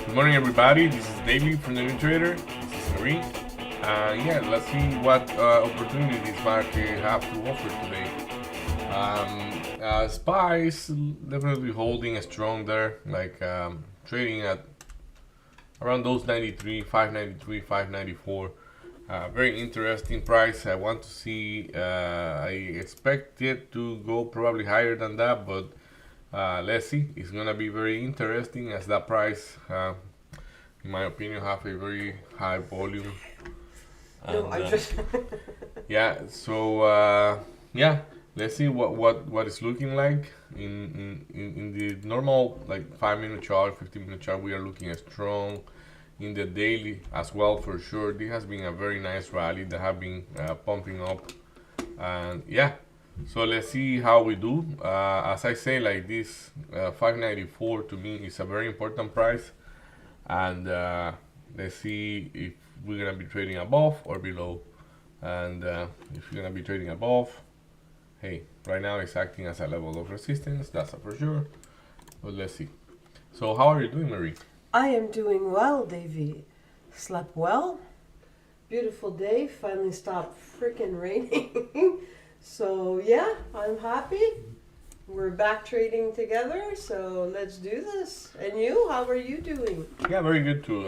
Good morning, everybody. This is David from the New Trader. This is Marie. Let's see what opportunities market have to offer today. Spice definitely holding strong there, trading at around those 93, 593, 594. Very interesting price. I want to see. I expect it to go probably higher than that, but let's see. It's gonna be very interesting as that price, in my opinion, have a very high volume. No, And I just. yeah, so let's see what it's looking like in the normal like 5 minute chart, 15 minute chart. We are looking at strong in the daily as well for sure. This has been a very nice rally that have been pumping up, and yeah. So let's see how we do. As I say, like this 594 to me is a very important price, and let's see if we're gonna be trading above or below. And if you're gonna be trading above, hey, right now it's acting as a level of resistance. That's for sure. But let's see. So how are you doing, Marie? I am doing well, Davy. Slept well. Beautiful day. Finally stopped freaking raining. So, yeah, I'm happy. We're back trading together, so let's do this. And you, how are you doing? Yeah, very good too.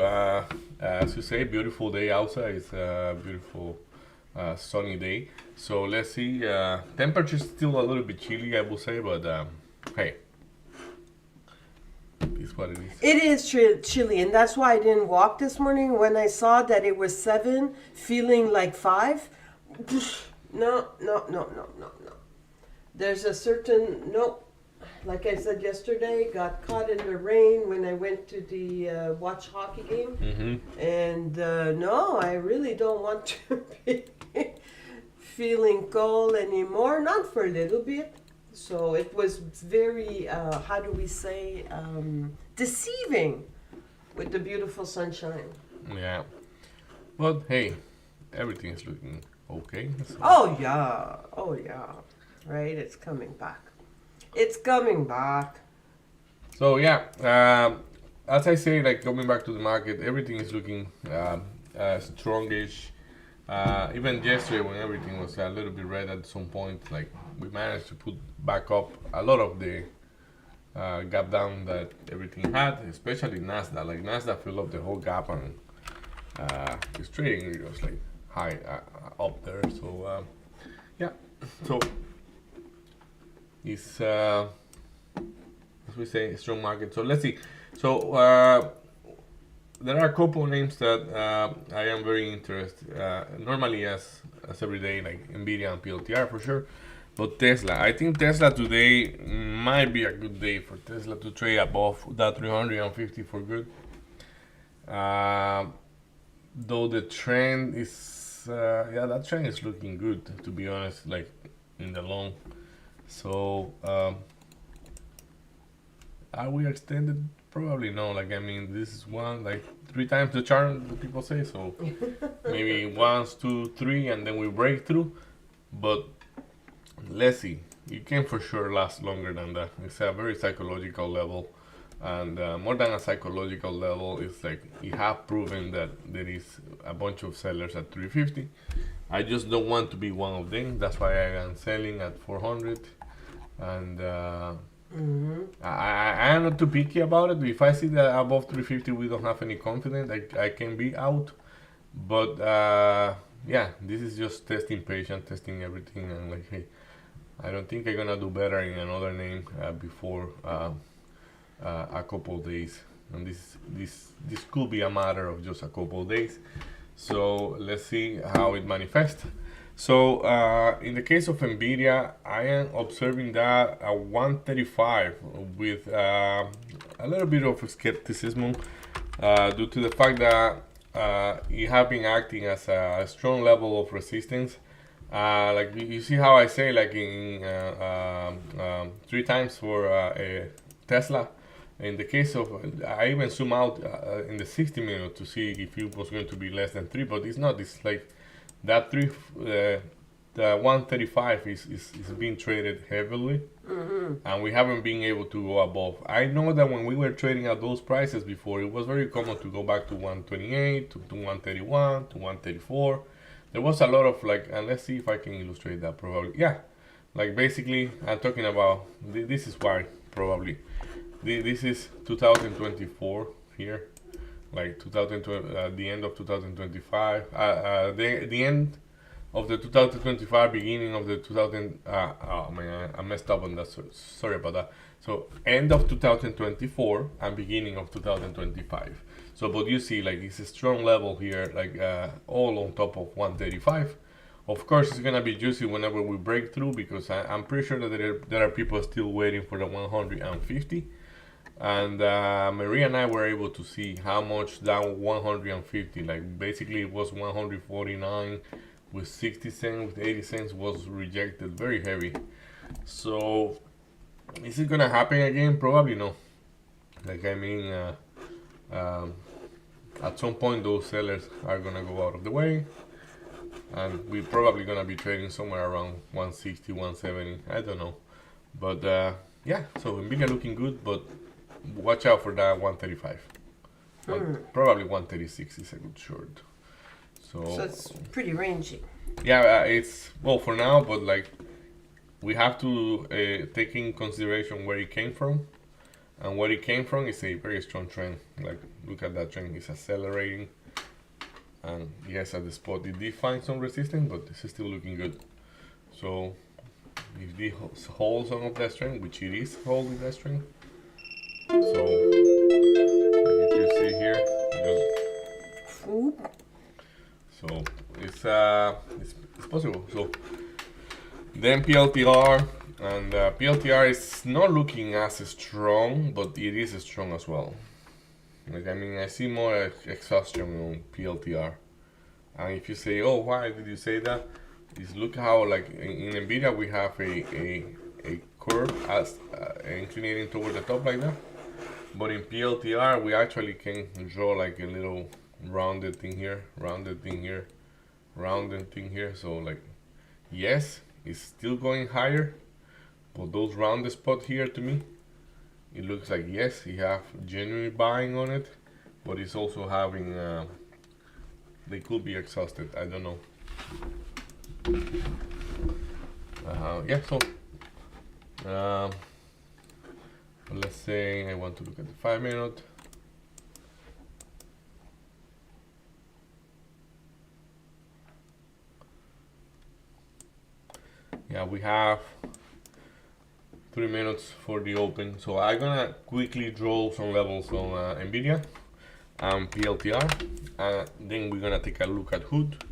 As you say, beautiful day outside. It's a beautiful sunny day. So let's see. Temperature is still a little bit chilly, I will say, but hey, it's what it is. It is chilly, and that's why I didn't walk this morning. When I saw that it was 7, feeling like 5, no, no, no, no, no, no. There's a certain, nope. Like I said yesterday, got caught in the rain when I went to the watch hockey game. Mm-hmm. And no, I really don't want to be feeling cold anymore, not for a little bit. So it was very, how do we say, deceiving with the beautiful sunshine. Yeah. But hey, everything is looking okay. So. Oh yeah, right? It's coming back. It's coming back. So yeah, as I say, like coming back to the market, everything is looking strongish. Even yesterday, when everything was a little bit red at some point, like we managed to put back up a lot of the gap down that everything had, especially Nasdaq. Like Nasdaq filled up the whole gap, and it's trading. It was like high up there. So yeah, so it's as we say, strong market. So let's see. So there are a couple of names that I am very interested. Normally, as every day, like Nvidia and PLTR for sure. But Tesla, I think Tesla today might be a good day for Tesla to trade above that 350 for good. Though the trend is, that trend is looking good to be honest. Like in the long. So are we extended? Probably no. Like I mean, this is one like 3 times the chart. The people say so. Maybe once, two, three, and then we break through. But let's see. It can for sure last longer than that. It's a very psychological level, and more than a psychological level, it's like you have proven that there is a bunch of sellers at 350. I just don't want to be one of them. That's why I am selling at 400, and I am not too picky about it. If I see that above 350 we don't have any confidence, I can be out. But yeah, this is just testing patience, testing everything, and like, hey, I don't think I'm gonna do better in another name before a couple of days, and this could be a matter of just a couple of days. So let's see how it manifests. So in the case of Nvidia, I am observing that at 135 with a little bit of skepticism due to the fact that it have been acting as a strong level of resistance. Like you see how I say, like in 3 times for Tesla. In the case of, I even zoom out in the 60 minutes to see if it was going to be less than 3, but it's not. It's like that the 135 is being traded heavily, and we haven't been able to go above. I know that when we were trading at those prices before, it was very common to go back to 128, to 131, to 134. There was a lot of like, and let's see if I can illustrate that probably. Yeah, like basically, I'm talking about, this is why probably. This is 2024 here, like 2020, the end of 2025, the end of the 2025, beginning of the 2000. Oh man, I messed up on that. Sorry about that. So end of 2024 and beginning of 2025. So, but you see, like it's a strong level here, like all on top of 135. Of course, it's gonna be juicy whenever we break through, because I'm pretty sure that there are people still waiting for the 150. And Maria and I were able to see how much that 150, like basically it was 149 with 60 cents, with 80 cents was rejected, very heavy. So is it gonna happen again? Probably no. Like I mean, at some point those sellers are gonna go out of the way, and we're probably gonna be trading somewhere around 160, 170. I don't know, but yeah. So Nvidia looking good, but watch out for that 135. Probably 136 is a good short. So it's pretty rangy. Yeah, it's well for now, but like we have to take in consideration where it came from, and where it came from is a very strong trend. Like look at that trend; it's accelerating, and yes, at the spot it did find some resistance, but this is still looking good. So if this holds some of that strength, which it is holding that strength. So, like if you see here, so it's possible. So then PLTR, and PLTR is not looking as strong, but it is strong as well. Like I mean, I see more exhaustion on PLTR, and if you say, oh, why did you say that? Is look how like in Nvidia we have a curve as inclinating toward the top like that. But in PLTR, we actually can draw like a little rounded thing here, rounded thing here, rounded thing here. So like, yes, it's still going higher, but those rounded spot here to me, it looks like yes, you have genuine buying on it, but it's also having, they could be exhausted. I don't know. Yeah, so. Let's say I want to look at the 5 minute. Yeah, we have 3 minutes for the open. So I'm gonna quickly draw some levels on Nvidia and PLTR, and then we're gonna take a look at Hood.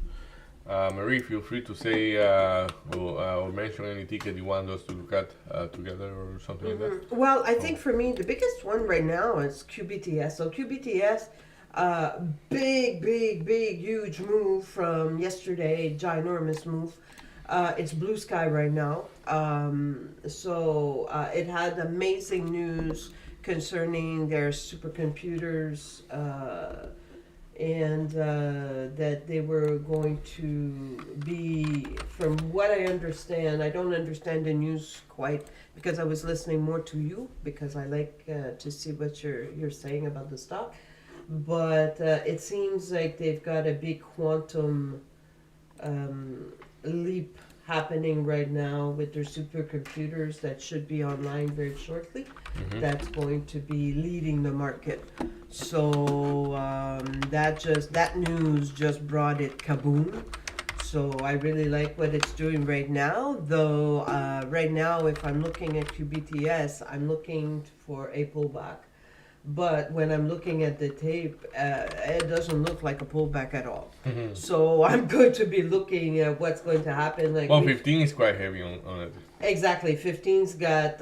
Marie, feel free to say or mention any ticket you want us to look at together or something like that. Well, I think for me, the biggest one right now is QBTS. So QBTS, big, huge move from yesterday, ginormous move. It's blue sky right now. So it had amazing news concerning their supercomputers, and that they were going to be, from what I understand, I don't understand the news quite because I was listening more to you because I like to see what you're saying about the stock. But it seems like they've got a big quantum leap happening right now with their supercomputers that should be online very shortly. That's going to be leading the market. So that news just brought it kaboom. So I really like what it's doing right now. Though right now, if I'm looking at QBTS, I'm looking for a pullback. But when I'm looking at the tape, it doesn't look like a pullback at all. So I'm going to be looking at what's going to happen. Like, well, 15 is quite heavy on it. Exactly, 15's got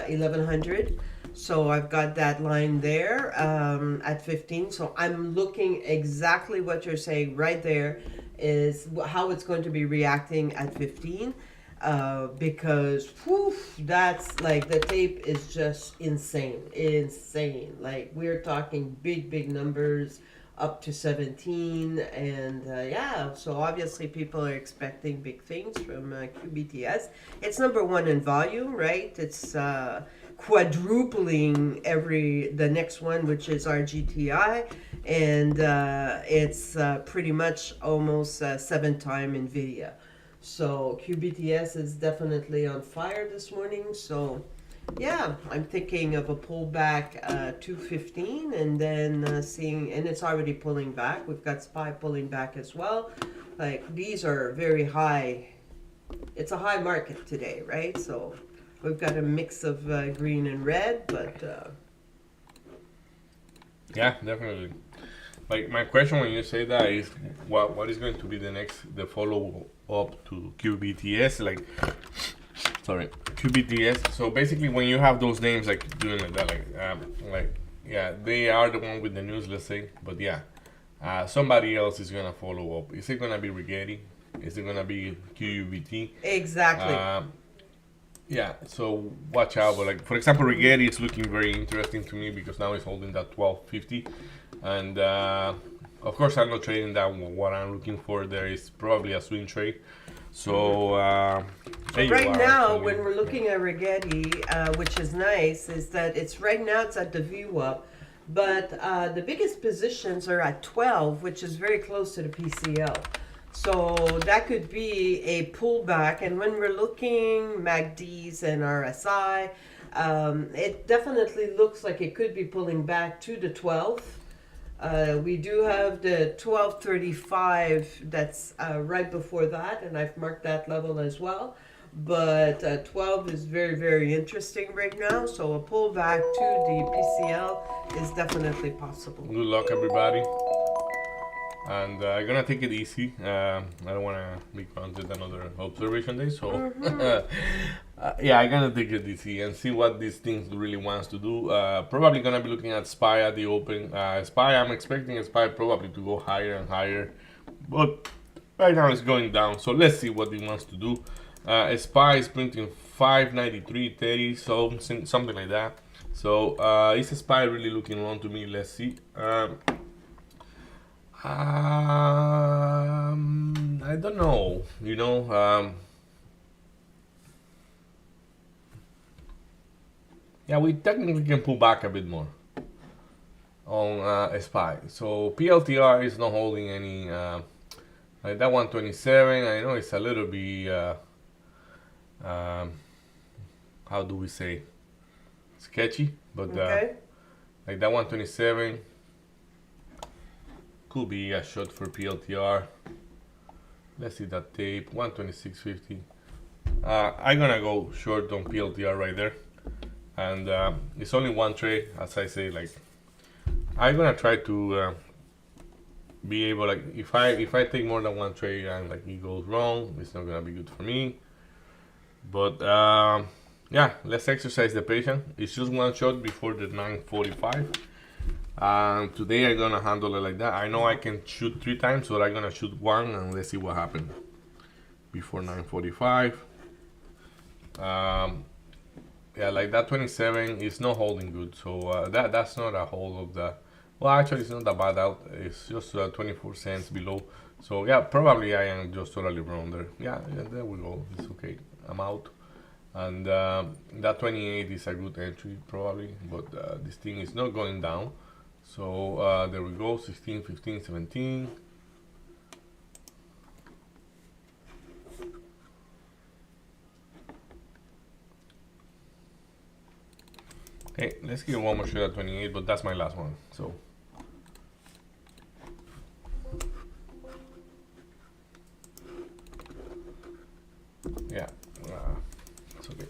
1100. So I've got that line there at 15. So I'm looking exactly what you're saying right there is how it's going to be reacting at 15. Because that's like the tape is just insane. Like we're talking big numbers up to 17, and yeah, so obviously people are expecting big things from QBTS. It's number one in volume, right? It's quadrupling the next one, which is RGTI, and it's pretty much almost 7 time NVIDIA. So QBTS is definitely on fire this morning. So yeah, I'm thinking of a pullback 215, and then seeing, and it's already pulling back. We've got SPY pulling back as well. Like these are very high. It's a high market today, right? So we've got a mix of green and red, but Yeah, definitely. Like my question when you say that is, what is going to be the follow up to QBTS? Like, sorry, QBTS. So basically, when you have those names like doing like that, like yeah, they are the one with the news, let's say. But yeah, somebody else is gonna follow up. Is it gonna be Rigetti? Is it gonna be QUBT? exactly. Yeah, so watch out. But like for example, Rigetti is looking very interesting to me because now it's holding that 1250, and of course I'm not trading that one. What I'm looking for there is probably a swing trade. So there you Right are, now, actually. when we're looking at Rigetti, which is nice, is that it's right now it's at the VWAP, but the biggest positions are at 12, which is very close to the PCL. So that could be a pullback. And when we're looking MACDs and RSI, it definitely looks like it could be pulling back to the 12. We do have the 1235 that's right before that, and I've marked that level as well. But 12 is very, very interesting right now, so a pullback to the PCL is definitely possible. Good luck, everybody. And I'm gonna take it easy. I don't wanna be counted another observation day, so yeah, I'm gonna take it easy and see what these things really wants to do. Probably gonna be looking at SPY at the open. SPY, I'm expecting SPY probably to go higher and higher, but right now it's going down. So let's see what it wants to do. SPY is printing 593.30, so something like that. So is SPY really looking wrong to me? Let's see. I don't know. Yeah, we technically can pull back a bit more on SPY. So PLTR is not holding any. Like that 127. I know it's a little bit. How do we say? Sketchy, but Okay. like that 127. Could be a shot for PLTR. Let's see that tape, 126.50. I'm gonna go short on PLTR right there, and it's only one trade. As I say, like I'm gonna try to be able, like if I take more than one trade and like it goes wrong, it's not gonna be good for me. But yeah, let's exercise the patience. It's just one shot before the 9:45. Today I'm gonna handle it like that. I know I can shoot 3 times, but I'm gonna shoot one and let's see what happens before 9:45. Yeah, like that 27 is not holding good, so that's not a hold of the. Well, actually, it's not that bad out. It's just 24 cents below. So yeah, probably I am just totally wrong there. Yeah, there we go. It's okay. I'm out. And that 28 is a good entry probably, but this thing is not going down. So there we go, 16, 15, 17. Okay, let's give one more shot at 28, but that's my last one. So yeah, it's okay.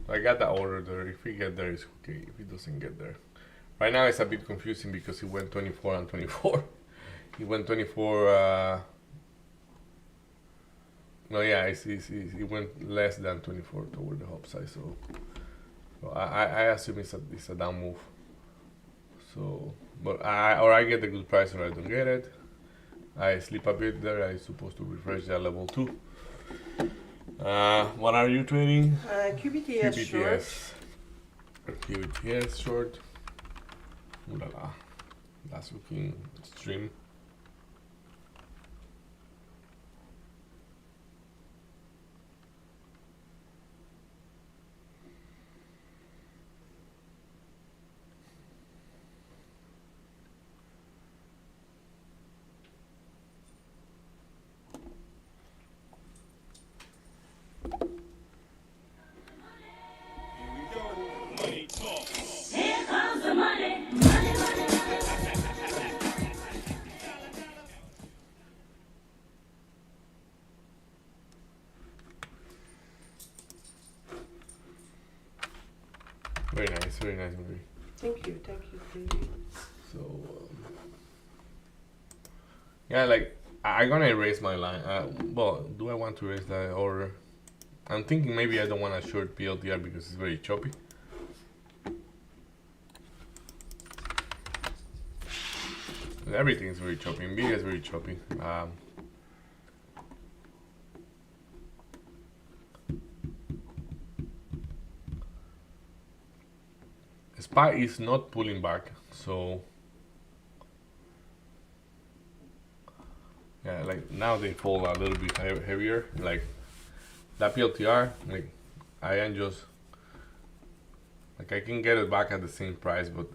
I got that order there. If we get there, it's okay. If it doesn't get there. Right now it's a bit confusing because it went 24 and 24. It went 24. No, yeah, it went less than 24 toward the upside. So I assume it's a down move. So, but I get the good price or I don't get it. I sleep a bit there. I'm supposed to refresh that level 2. What are you trading? QBTS short. QBTS short. Ooh la la. That's looking extreme. Very nice movie. Thank you, baby. So, yeah, like I'm gonna erase my line. Well, do I want to erase that, or I'm thinking maybe I don't want a short PLTR because it's very choppy. Everything is very choppy. Nvidia is very choppy. SPY is not pulling back, so yeah, like now they fall a little bit heavier. Like that PLTR, like I am just like I can get it back at the same price, but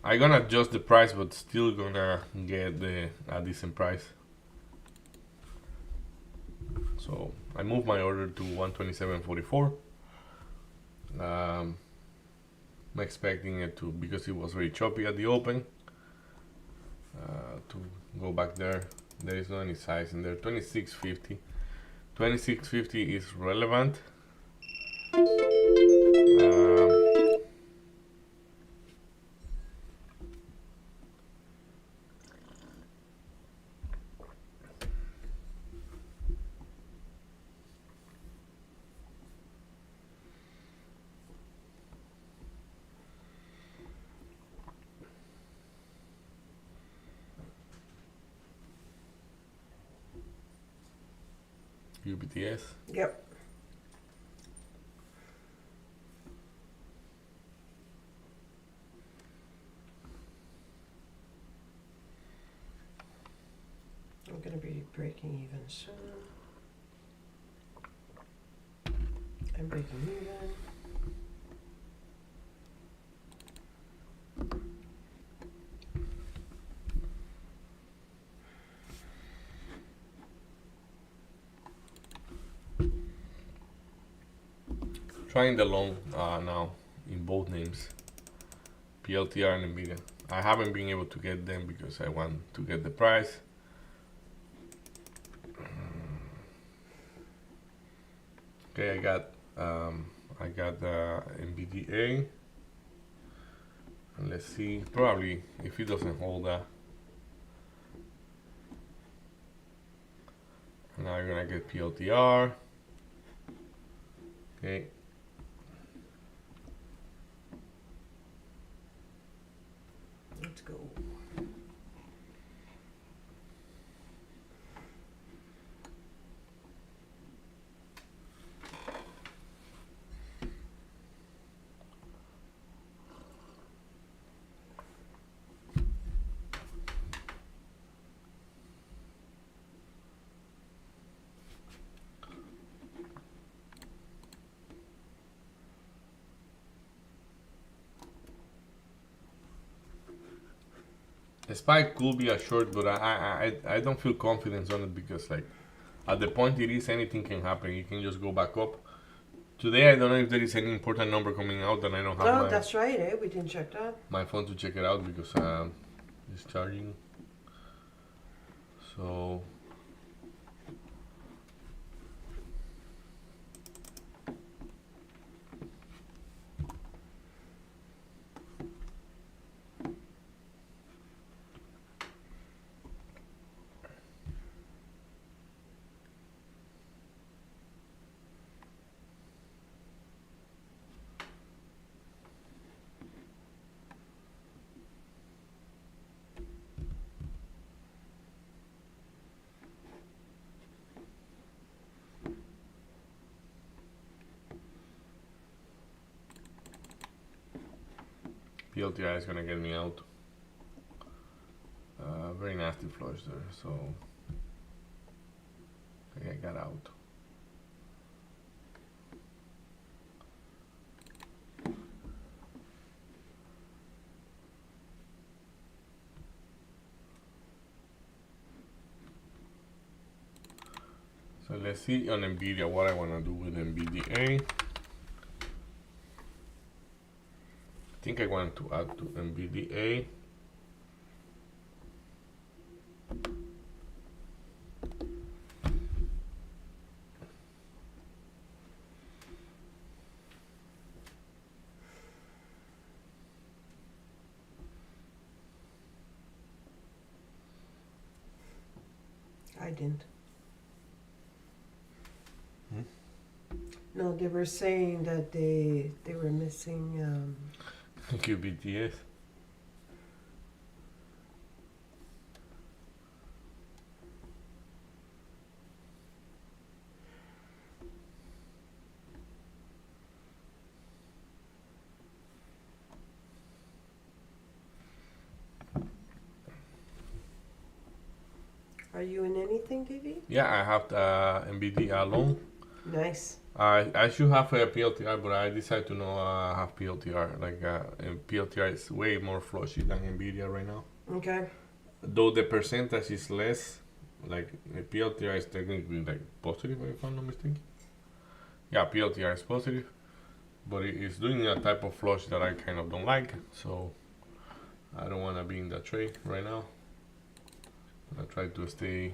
I'm gonna adjust the price, but still gonna get a decent price. So I moved my order to 127.44. I'm expecting it to, because it was very choppy at the open, to go back there. There is no any size in there. 26.50. 26.50 is relevant. UBTS. Yep. I'm going to be breaking even soon. I'm breaking even. Trying the long now in both names, PLTR and Nvidia. I haven't been able to get them because I want to get the price. Okay, I got NVDA, and let's see. Probably if it doesn't hold that, now I'm gonna get PLTR. Okay. Let's go. The spike could be a short, but I don't feel confident on it because like at the point it is, anything can happen. You can just go back up. Today I don't know if there is any important number coming out, and I don't have Oh, that's right, eh? We didn't check that. my phone to check it out because it's charging. So PLTI is gonna get me out. Very nasty flush there, so I got out. So let's see on NVIDIA what I want to do with NVDA. I think I want to add to NVDA. I didn't. No, they were saying that they were missing. QBTS. Are you in anything, David? Yeah, I have the NVIDIA alone. Nice. I should have a PLTR, but I decided to not have PLTR. Like PLTR is way more flushy than NVIDIA right now. Okay. Though the percentage is less, like the PLTR is technically like positive, if I'm not mistaken. Yeah, PLTR is positive, but it is doing a type of flush that I kind of don't like. So I don't want to be in that trade right now. I try to stay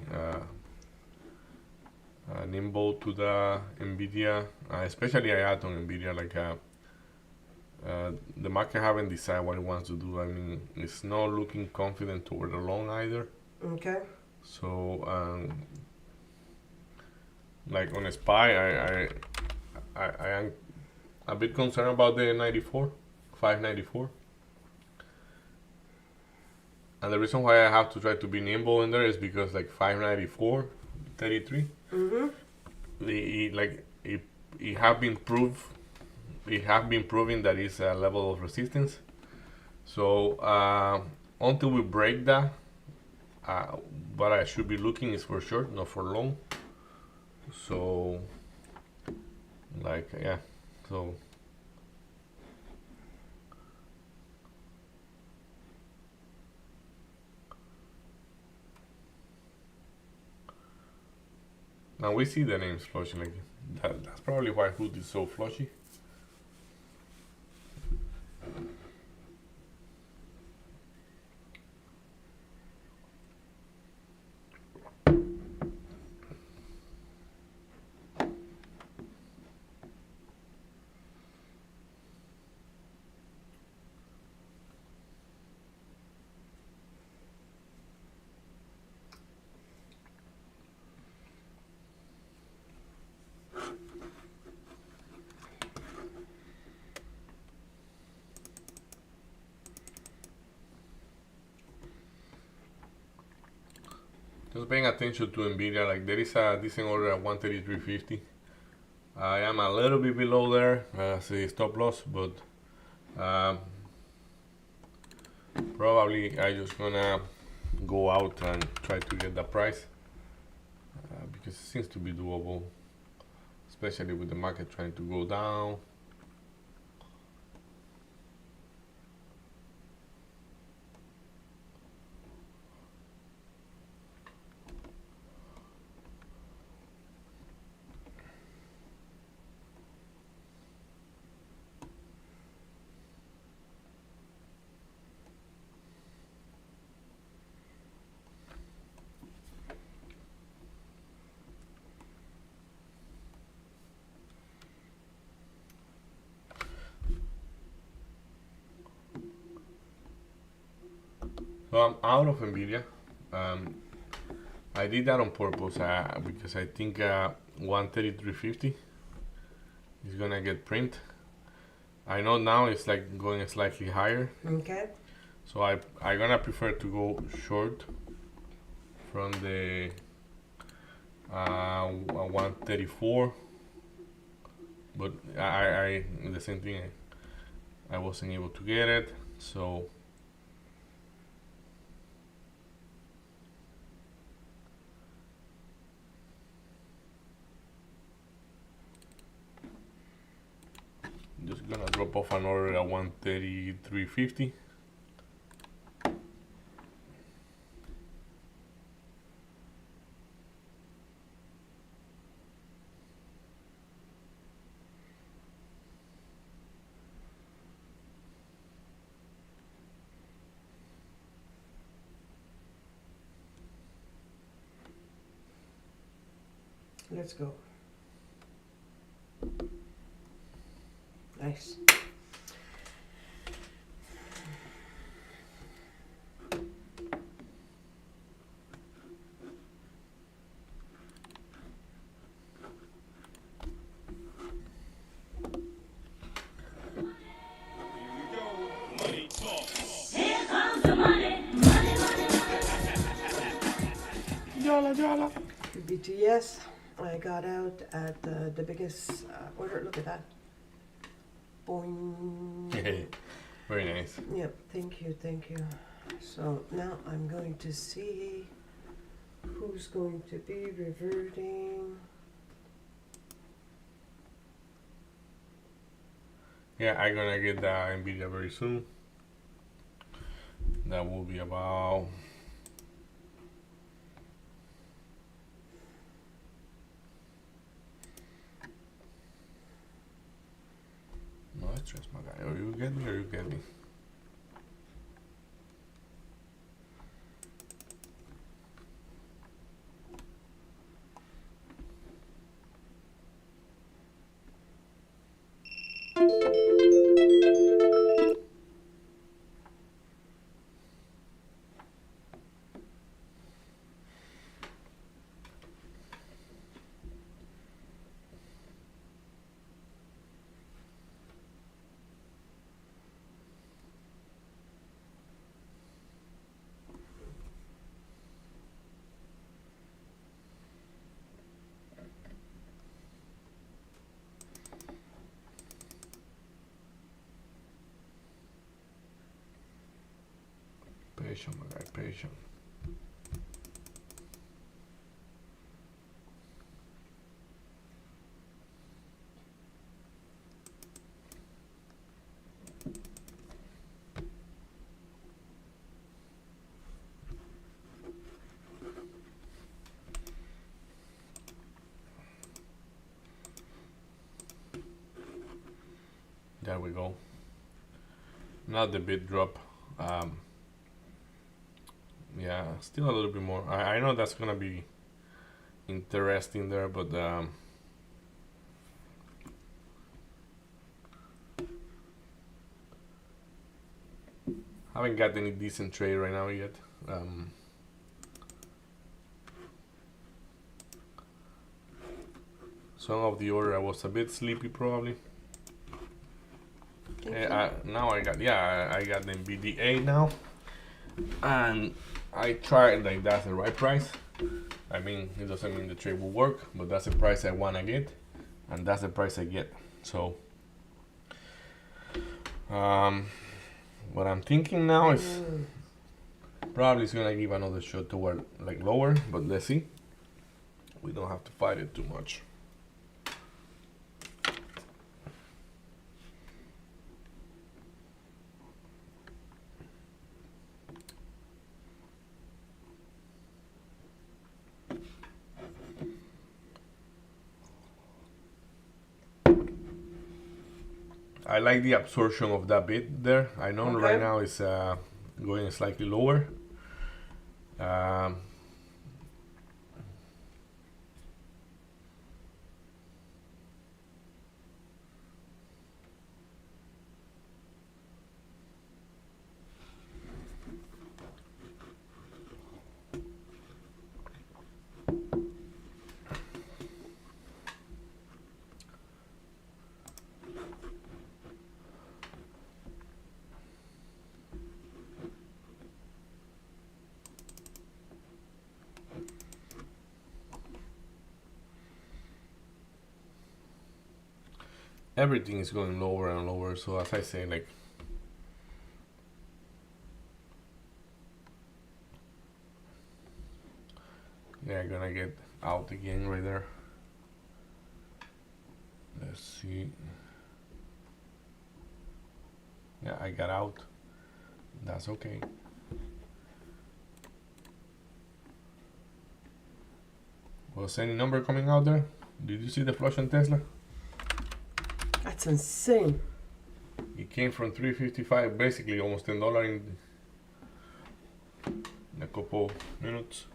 nimble to the NVIDIA, especially I add on NVIDIA. Like the market haven't decided what it wants to do. I mean, it's not looking confident toward the long either. Okay. So like on a SPY, I am a bit concerned about the 594. And the reason why I have to try to be nimble in there is because like 594, 33, it have been proven that it's a level of resistance. So until we break that, what I should be looking is for short, not for long. So like yeah, so. Now we see the names flushing like that. That's probably why Hood is so flushy. Just paying attention to Nvidia, like there is a decent order at 133.50. I am a little bit below there as a stop loss, but probably I just gonna go out and try to get the price because it seems to be doable, especially with the market trying to go down. So I'm out of Nvidia. I did that on purpose because I think 133.50 is gonna get print. I know now it's like going slightly higher. Okay. So I gonna prefer to go short from the 134, but I the same thing. I wasn't able to get it. So just gonna drop off an order at 133.50. Let's go. Nice. Yala. BTS, I got out at the biggest order. Look at that. Boing. Very nice. Yep, thank you, thank you. So now I'm going to see who's going to be reverting. Yeah, I'm gonna get the Nvidia very soon. That will be about no stress, my guy. Or you get me or you get me. Patient, my guy, patient. There we go. Not the bid drop. Yeah, still a little bit more. I know that's gonna be interesting there, but haven't got any decent trade right now yet. Some of the order I was a bit sleepy probably. Now I got the NVDA now, and I tried like that's the right price. I mean, it doesn't mean the trade will work, but that's the price I wanna get, and that's the price I get. So, what I'm thinking now is probably it's gonna give another shot toward like lower, but let's see. We don't have to fight it too much. I like the absorption of that bit there. I know Okay. right now it's going slightly lower. Everything is going lower and lower. So as I say, like Yeah, I'm gonna get out again right there. Let's see. Yeah, I got out. That's okay. Was any number coming out there? Did you see the flush on Tesla? That's insane. It came from 355, basically almost $10 in a couple minutes.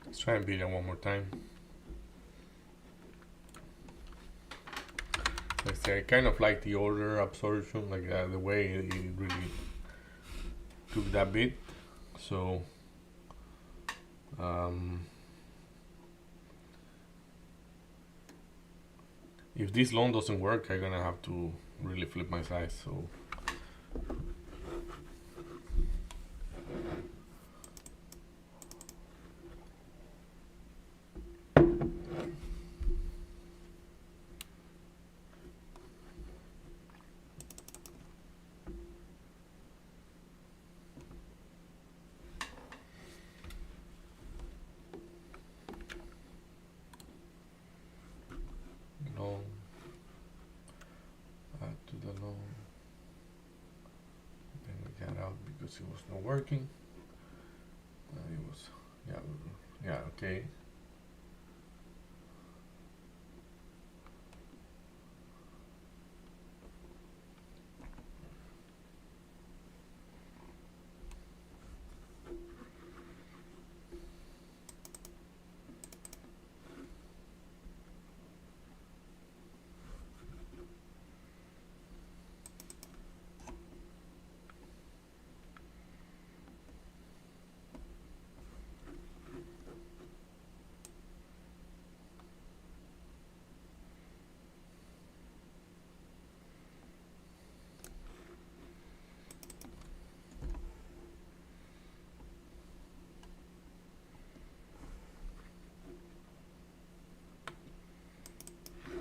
Let's try and beat it one more time. Like I say, I kind of like the order absorption, like the way it really took that bit. So if this loan doesn't work, I'm gonna have to really flip my size. So loan, add to the loan. Then we got out because it was not working. It was, yeah, okay.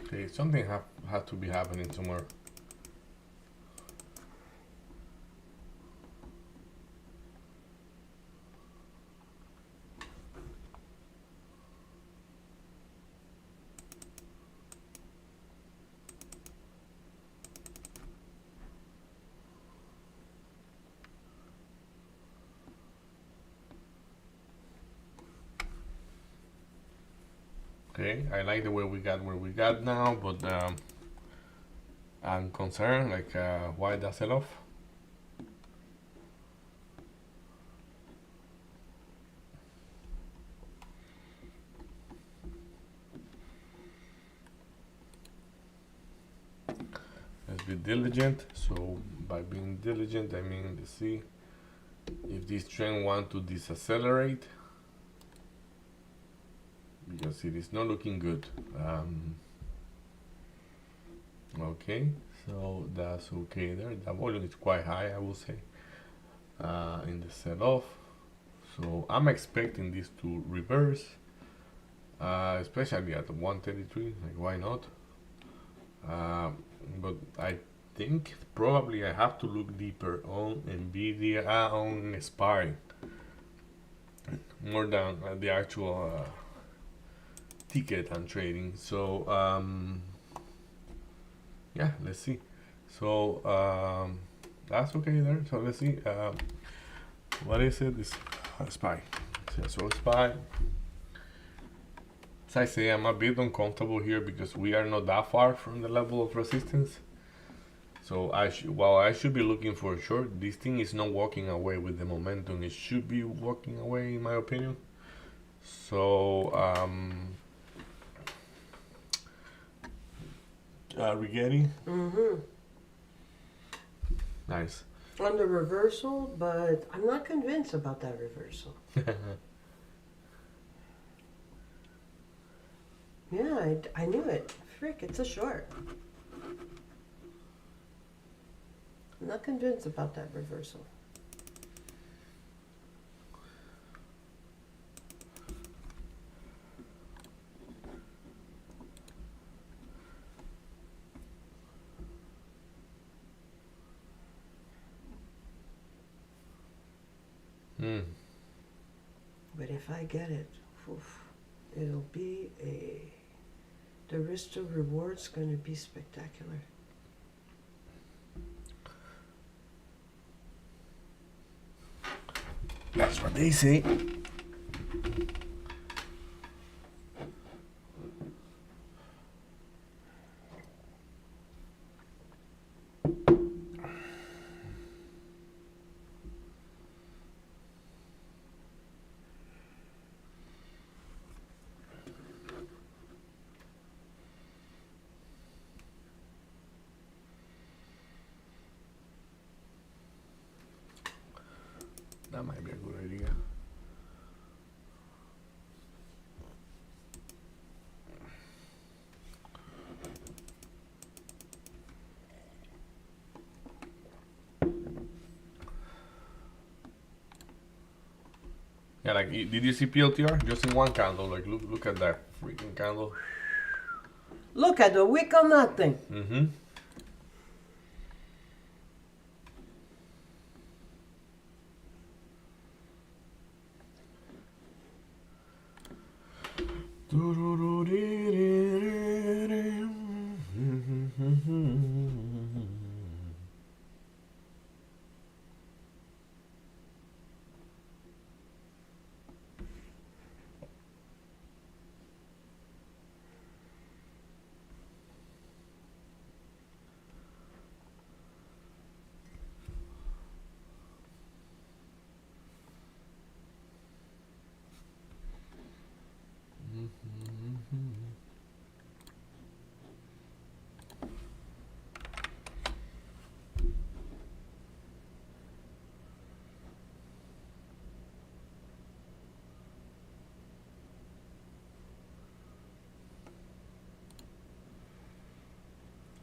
Okay, something had to be happening somewhere. Okay, I like the way we got where we got now, but I'm concerned, like, why that sell off? Let's be diligent. So by being diligent, I mean to see if this trend want to decelerate, because it is not looking good. Okay, so that's okay there. The volume is quite high, I will say, in the sell-off. So I'm expecting this to reverse, especially at 133. Like, why not? But I think probably I have to look deeper on Nvidia, on SPY, more than the actual ticket I'm trading. So yeah, let's see. So that's okay there. So let's see. What is it? This SPY. So SPY. As I say, I'm a bit uncomfortable here because we are not that far from the level of resistance. So while I should be looking for a short, this thing is not walking away with the momentum. It should be walking away, in my opinion. So Rigetti. Nice. On the reversal, but I'm not convinced about that reversal. Yeah, I knew it. Frick, it's a short. not convinced about that reversal. But if I get it, oof, it'll be the risk to reward's going to be spectacular. That's what they say. That might be a good idea. Yeah, like, did you see PLTR? Just in one candle. Like, look at that freaking candle. Look at the wick on that thing. Mm-hmm.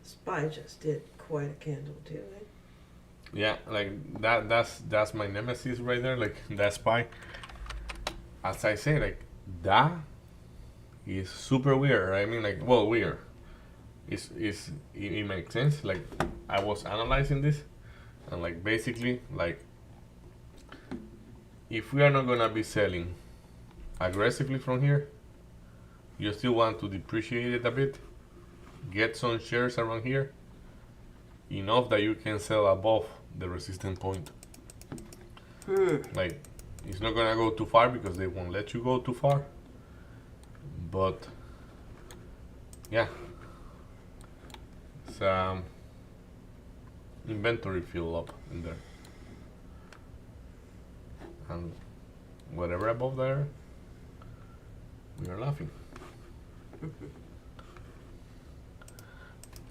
SPY just did quite a candle too, eh? Yeah, like that's my nemesis right there. Like that SPY. As I say, like that is super weird. I mean, like, well, weird. It makes sense. Like I was analyzing this, and like basically, like if we are not gonna be selling aggressively from here, you still want to depreciate it a bit, get some shares around here, enough that you can sell above the resistance point. Like it's not gonna go too far because they won't let you go too far, but yeah, it's inventory fill up in there, and whatever above there, we are laughing.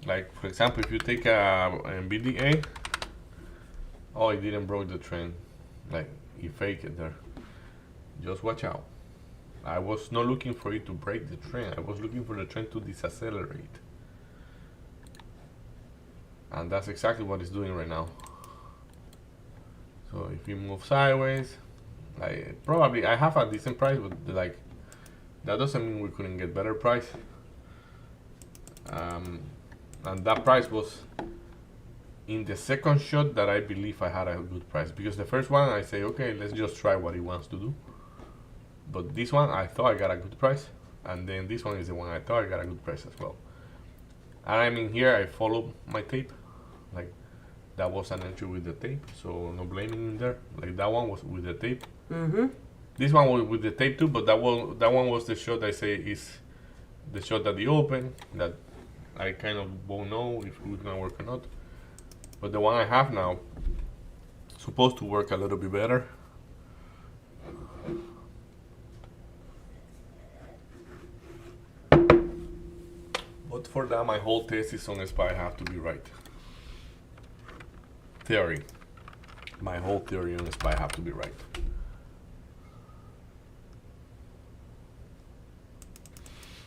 Like for example, if you take a NVDA, oh, it didn't broke the trend, like he faked it there. Just watch out. I was not looking for it to break the trend. I was looking for the trend to decelerate. And that's exactly what it's doing right now. So if you move sideways, probably I have a decent price, but like that doesn't mean we couldn't get better price. And that price was in the second shot that I believe I had a good price, because the first one I say, okay, let's just try what he wants to do. But this one I thought I got a good price, and then this one is the one I thought I got a good price as well. And I mean, here I followed my tape, like that was an entry with the tape, so no blaming in there. Like that one was with the tape. This one was with the tape too, but that one was the shot I say is the shot at the open that I kind of won't know if it's gonna work or not. But the one I have now supposed to work a little bit better. But for that, my whole thesis on SPY have to be right. Theory. My whole theory on SPY have to be right.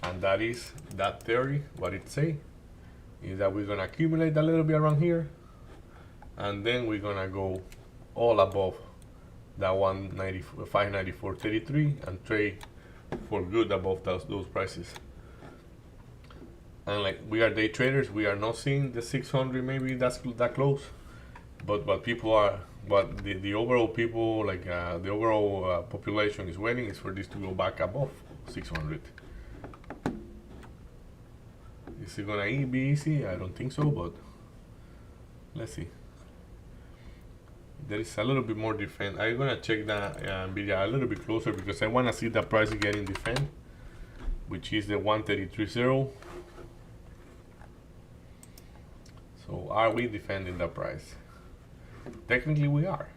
And that is, that theory, what it say, is that we're gonna accumulate a little bit around here, and then we're gonna go all above that 594.33 and trade for good above those prices. And like we are day traders, we are not seeing the 600 maybe that's that close, but people are, but the overall people like the overall population is waiting is for this to go back above 600. Is it gonna be easy? I don't think so, but let's see. There is a little bit more defend. I'm gonna check the Nvidia a little bit closer because I wanna see the price getting defend, which is the 133.0. So are we defending the price? Technically we are.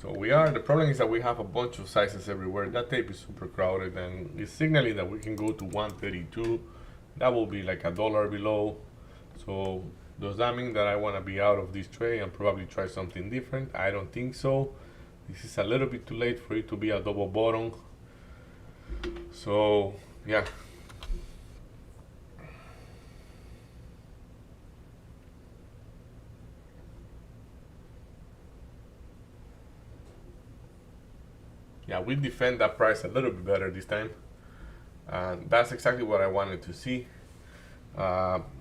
So we are. The problem is that we have a bunch of sizes everywhere. That tape is super crowded and it's signaling that we can go to 132. That will be like $1 below. So does that mean that I want to be out of this trade and probably try something different? I don't think so. This is a little bit too late for it to be a double bottom. So yeah. Yeah, we defend that price a little bit better this time. And that's exactly what I wanted to see.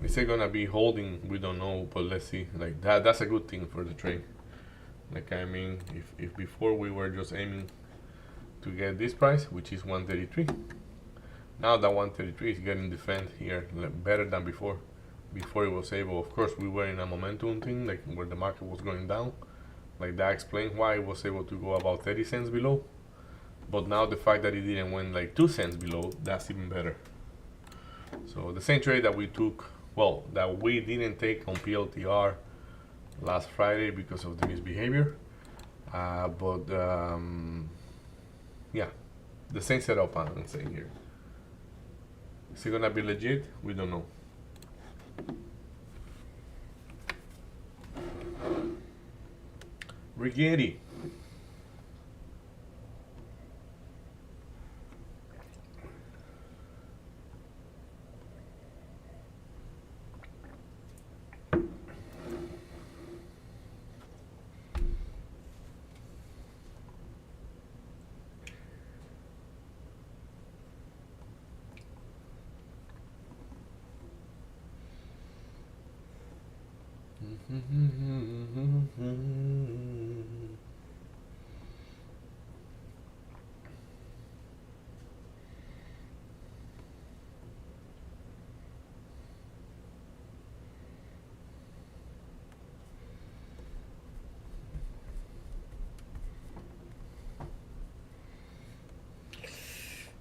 Is it gonna be holding? We don't know, but let's see. Like that's a good thing for the trade. Like I mean, if before we were just aiming to get this price, which is 133, now that 133 is getting defend here better than before. Before it was able, of course, we were in a momentum thing, like where the market was going down. Like that explains why it was able to go about 30 cents below. But now the fact that it didn't went like 2 cents below, that's even better. So the same trade that we took, well, that we didn't take on PLTR last Friday because of the misbehavior. Yeah, the same setup I'm saying here. Is it gonna be legit? We don't know. Rigetti.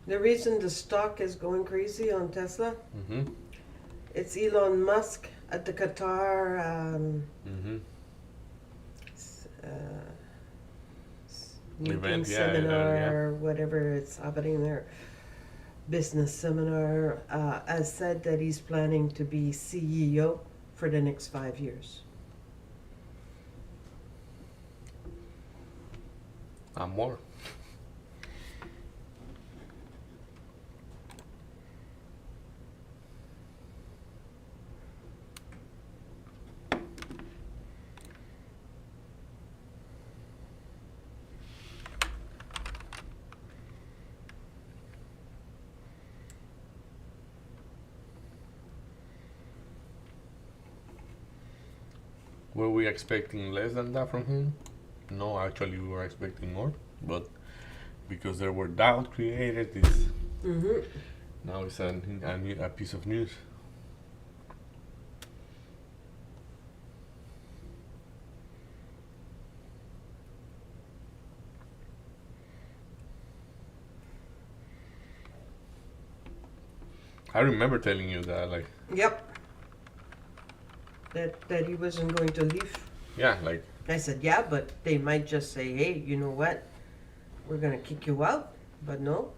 The reason the stock is going crazy on Tesla, it's Elon Musk at the Qatar meeting Event, seminar, whatever it's happening there, business seminar, has said that he's planning to be CEO for the next 5 years. And more. Were we expecting less than that from him? No, actually we were expecting more, but because there were doubt created, now it's a piece of news. I remember telling you that, like. Yep. That he wasn't going to leave. Yeah, like. I said, yeah, but they might just say, hey, you know what? We're going to kick you out. But no.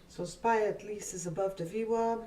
So SPY at least is above the VWAP.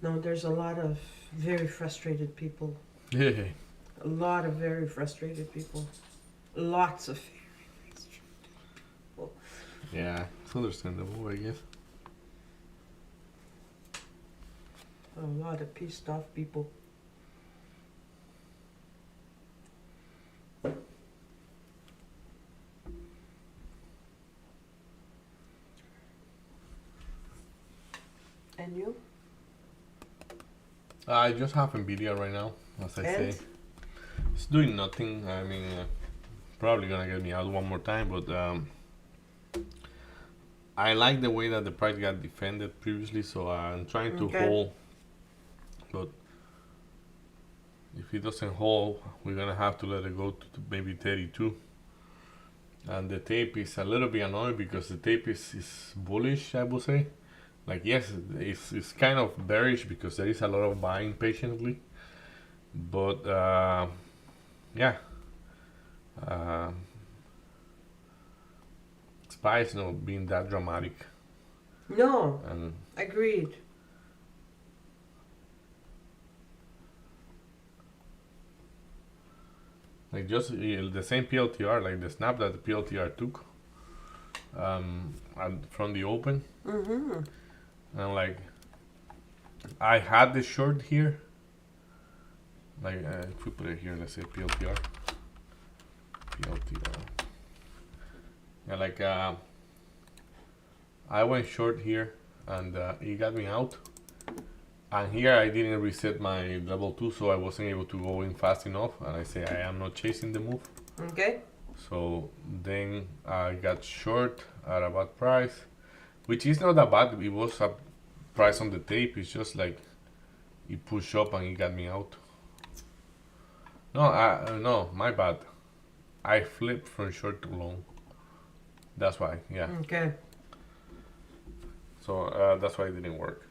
No, there's a lot of very frustrated people. Yeah. A lot of very frustrated people. Lots of very frustrated people. Yeah, it's understandable, I guess. A lot of pissed off people. And you? I just have Nvidia right now, as I And? say. It's doing nothing. I mean, probably gonna get me out one more time, but I like the way that the price got defended previously, so I'm trying to Okay. hold. But if it doesn't hold, we're gonna have to let it go to maybe 32. And the tape is a little bit annoying because the tape is bullish, I would say. Like, yes, it's kind of bearish because there is a lot of buying patiently. But yeah, SPY is not being that dramatic. No, And agreed. like just the same PLTR, like the snap that the PLTR took and from the open. Mm-hmm. And like, I had the short here, Like if we put it here, let's say PLTR. Yeah, like I went short here, and it got me out. And here I didn't reset my level 2, so I wasn't able to go in fast enough. And I say I am not chasing the move. Okay. So then I got short at a bad price, which is not that bad. It was a price on the tape. It's just like it pushed up and it got me out. No, my bad. I flipped from short to long. That's why, yeah. Okay. So that's why it didn't work.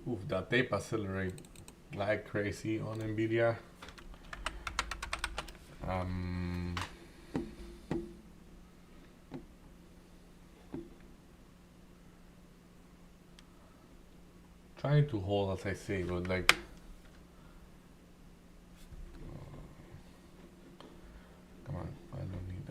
Oof, that tape accelerate like crazy on Nvidia. Trying to hold as I say, but like come on, I don't need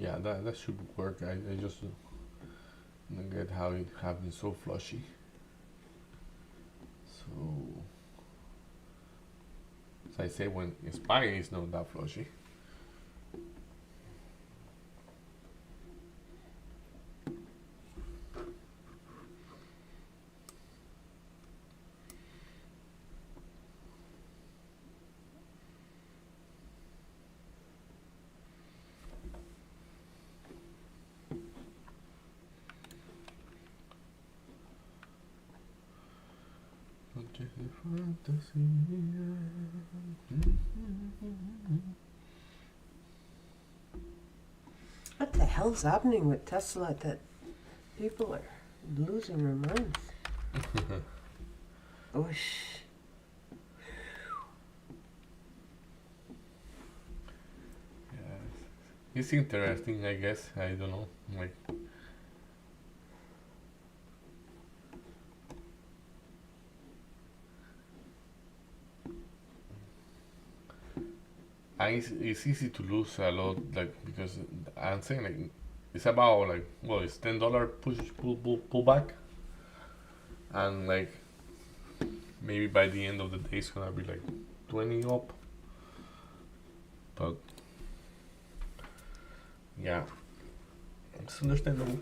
yeah, that should work. I just don't get how it happened so flushy. So as I say, when SPY is not that flushy. What the hell's happening with Tesla that people are losing their minds? Oosh. It's interesting, I guess. I don't know. Like, and it's easy to lose a lot, like because I'm saying like it's about like well, it's $10 push pull back, and like maybe by the end of the day it's gonna be like 20 up, but yeah, it's understandable.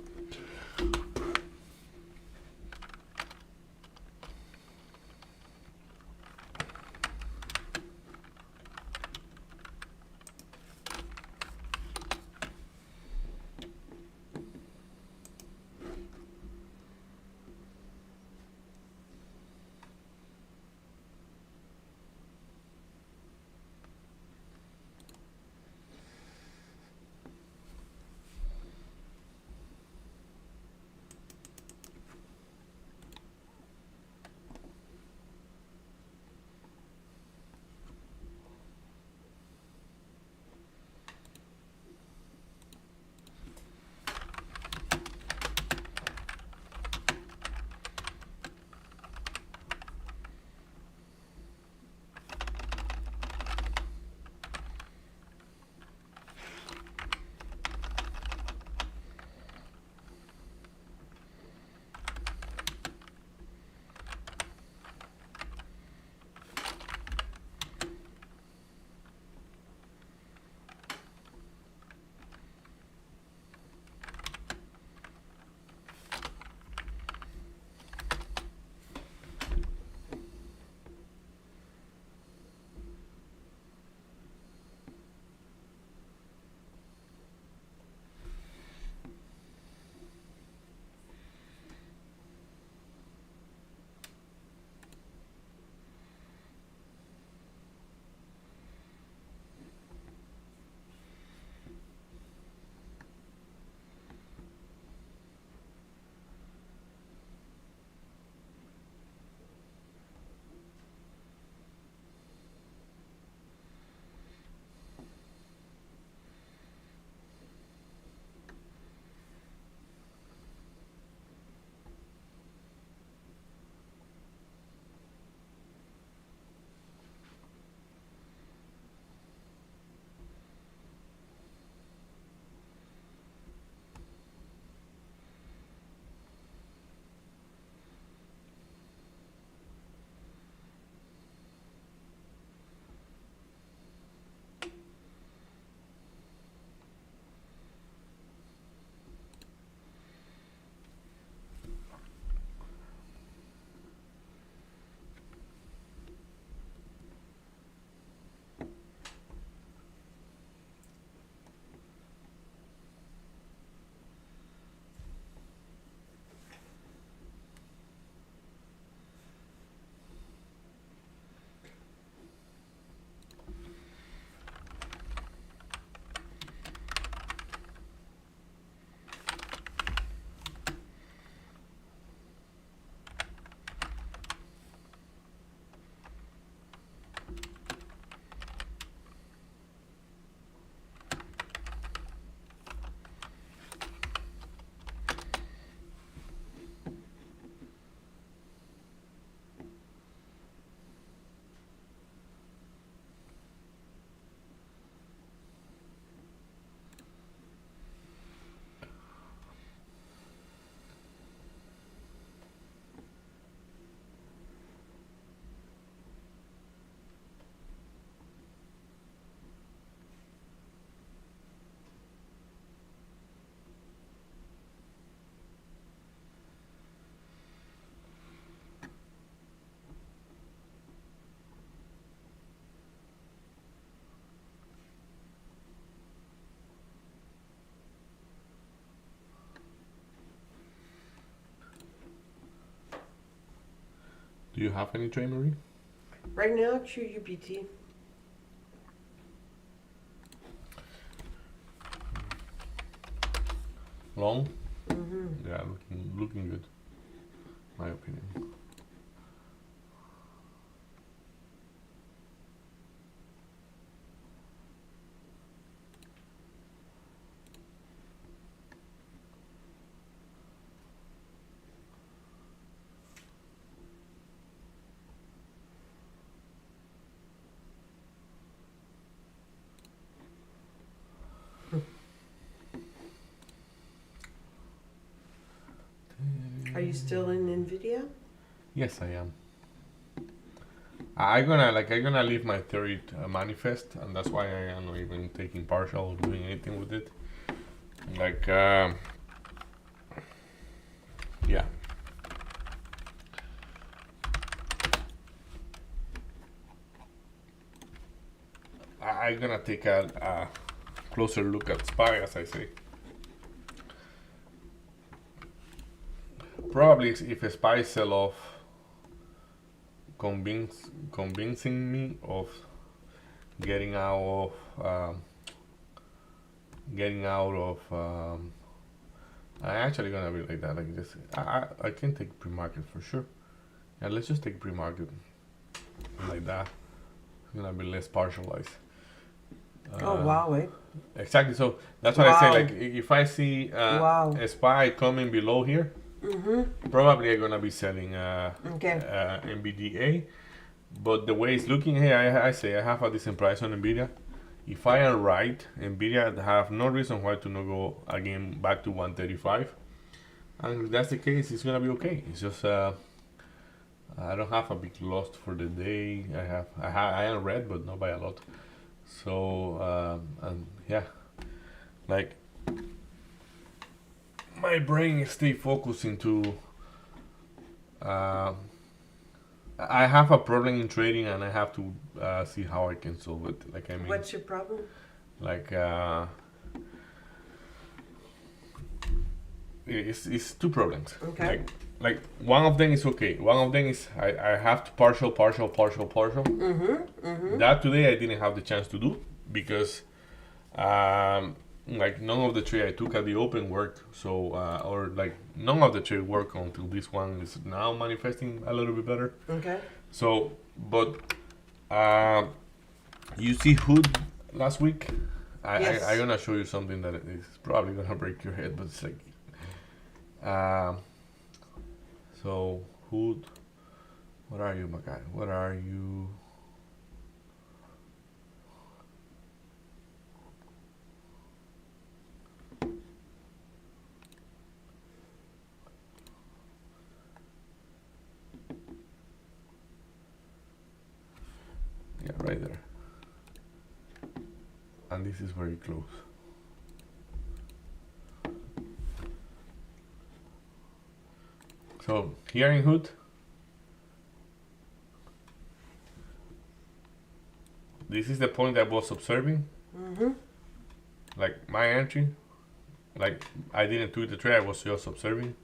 Do you have any trade, Marie? Right now, QUBT. Long? Mm-hmm. Yeah, looking good. My opinion. Are you still in NVIDIA? Yes, I am. I'm gonna leave my theory manifest, and that's why I am not even taking partial or doing anything with it. Like, yeah. I'm gonna take a closer look at SPY, as I say. Probably if a SPY sell off convincing me of getting out of I'm actually gonna be like that, like this. I can take pre-market for sure. Yeah, let's just take pre-market like that. It's gonna be less partialized. Oh wow, eh? Exactly. So that's what I say. Wow. Like if I see Wow. a SPY coming below here, Mm-hmm. probably I'm gonna be selling Okay. NVDA. But the way it's looking here, I say I have a decent price on Nvidia. If I am right, Nvidia have no reason why to not go again back to 135. And if that's the case, it's gonna be okay. It's just I don't have a big loss for the day. I am red, but not by a lot. So and yeah, like my brain stay focused into. I have a problem in trading, and I have to see how I can solve it. Like I mean, What's your problem? like it's two problems. Okay. Like one of them is okay. One of them is I have to partial. Mm-hmm. Mm-hmm. That today I didn't have the chance to do because like none of the trade I took at the open worked. So or like none of the trade worked until this one is now manifesting a little bit better. Okay. So but you see Hood last week. Yes. I'm gonna show you something that is probably gonna break your head, but it's like so Hood, what are you, my guy? What are you? Yeah, right there. And this is very close. So here in Hood, this is the point I was observing. Mm-hmm. Like my entry, like I didn't do the trade, I was just observing.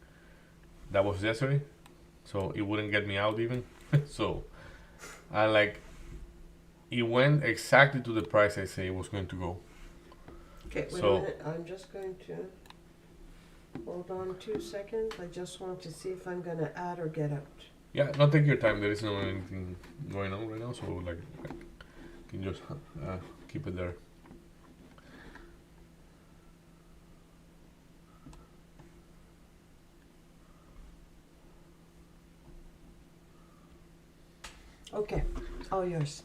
That was yesterday, so it wouldn't get me out even. So, and like it went exactly to the price I say it was going to go. Okay, wait So- a minute. I'm just going to hold on 2 seconds. I just want to see if I'm going to add or get out. Yeah, no, take your time. There is no anything going on right now, so like you can just keep it there. Okay, all yours.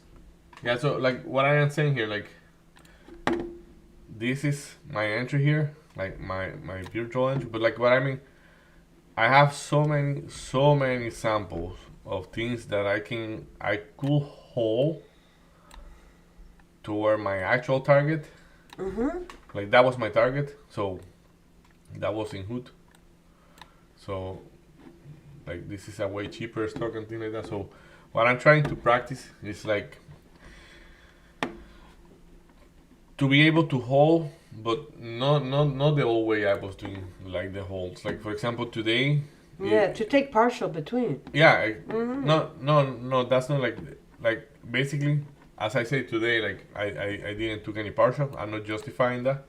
Yeah, so like what I am saying here, like this is my entry here, like my virtual entry. But like what I mean, I have so many samples of things that I could hold toward my actual target. Mm-hmm. Like that was my target, so that was in Hood. So like this is a way cheaper stock and things like that. So what I'm trying to practice is like to be able to hold, but not the old way I was doing, like the holds. Like for example, today Yeah, to take partial between. Yeah, no, that's not like basically, as I say today, like I didn't took any partial. I'm not justifying that.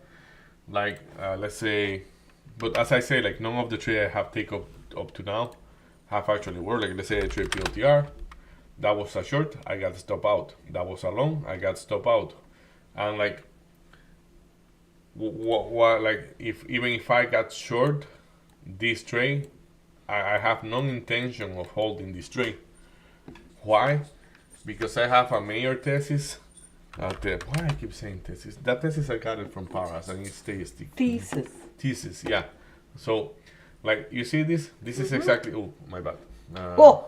Like let's say, but as I say, like none of the trade I have take up to now have actually worked. Like let's say I trade PLTR, that was a short, I got stop out. That was a long, I got stop out. And like, what like if even if I got short this trade, I have no intention of holding this trade. Why? Because I have a major thesis. Why I keep saying thesis? That thesis I got it from Paras and it stays sticky. Thesis. Thesis, yeah. So, like you see this? This is exactly. Oh, my bad. Oh,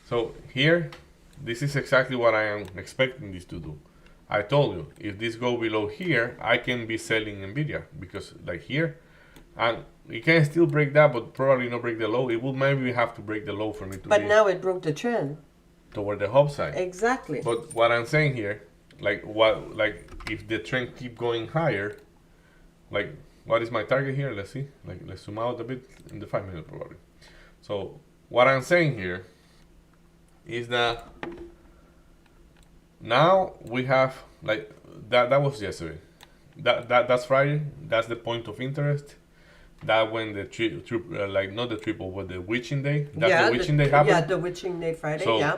So here, this is exactly what I am expecting this to do. I told you, if this go below here, I can be selling Nvidia because like here, and it can still break that, but probably not break the low. It will maybe have to break the low for me to but be now it broke the trend. toward the upside. Exactly. But what I'm saying here, like if the trend keep going higher, like what is my target here? Let's see. Like let's zoom out a bit in the 5 minute probably. So what I'm saying here is that now we have like that was yesterday. That's Friday. That's the point of interest. That when the like not the triple, but the witching day. That's yeah, the witching day happened. Yeah, the witching day Friday. So, yeah.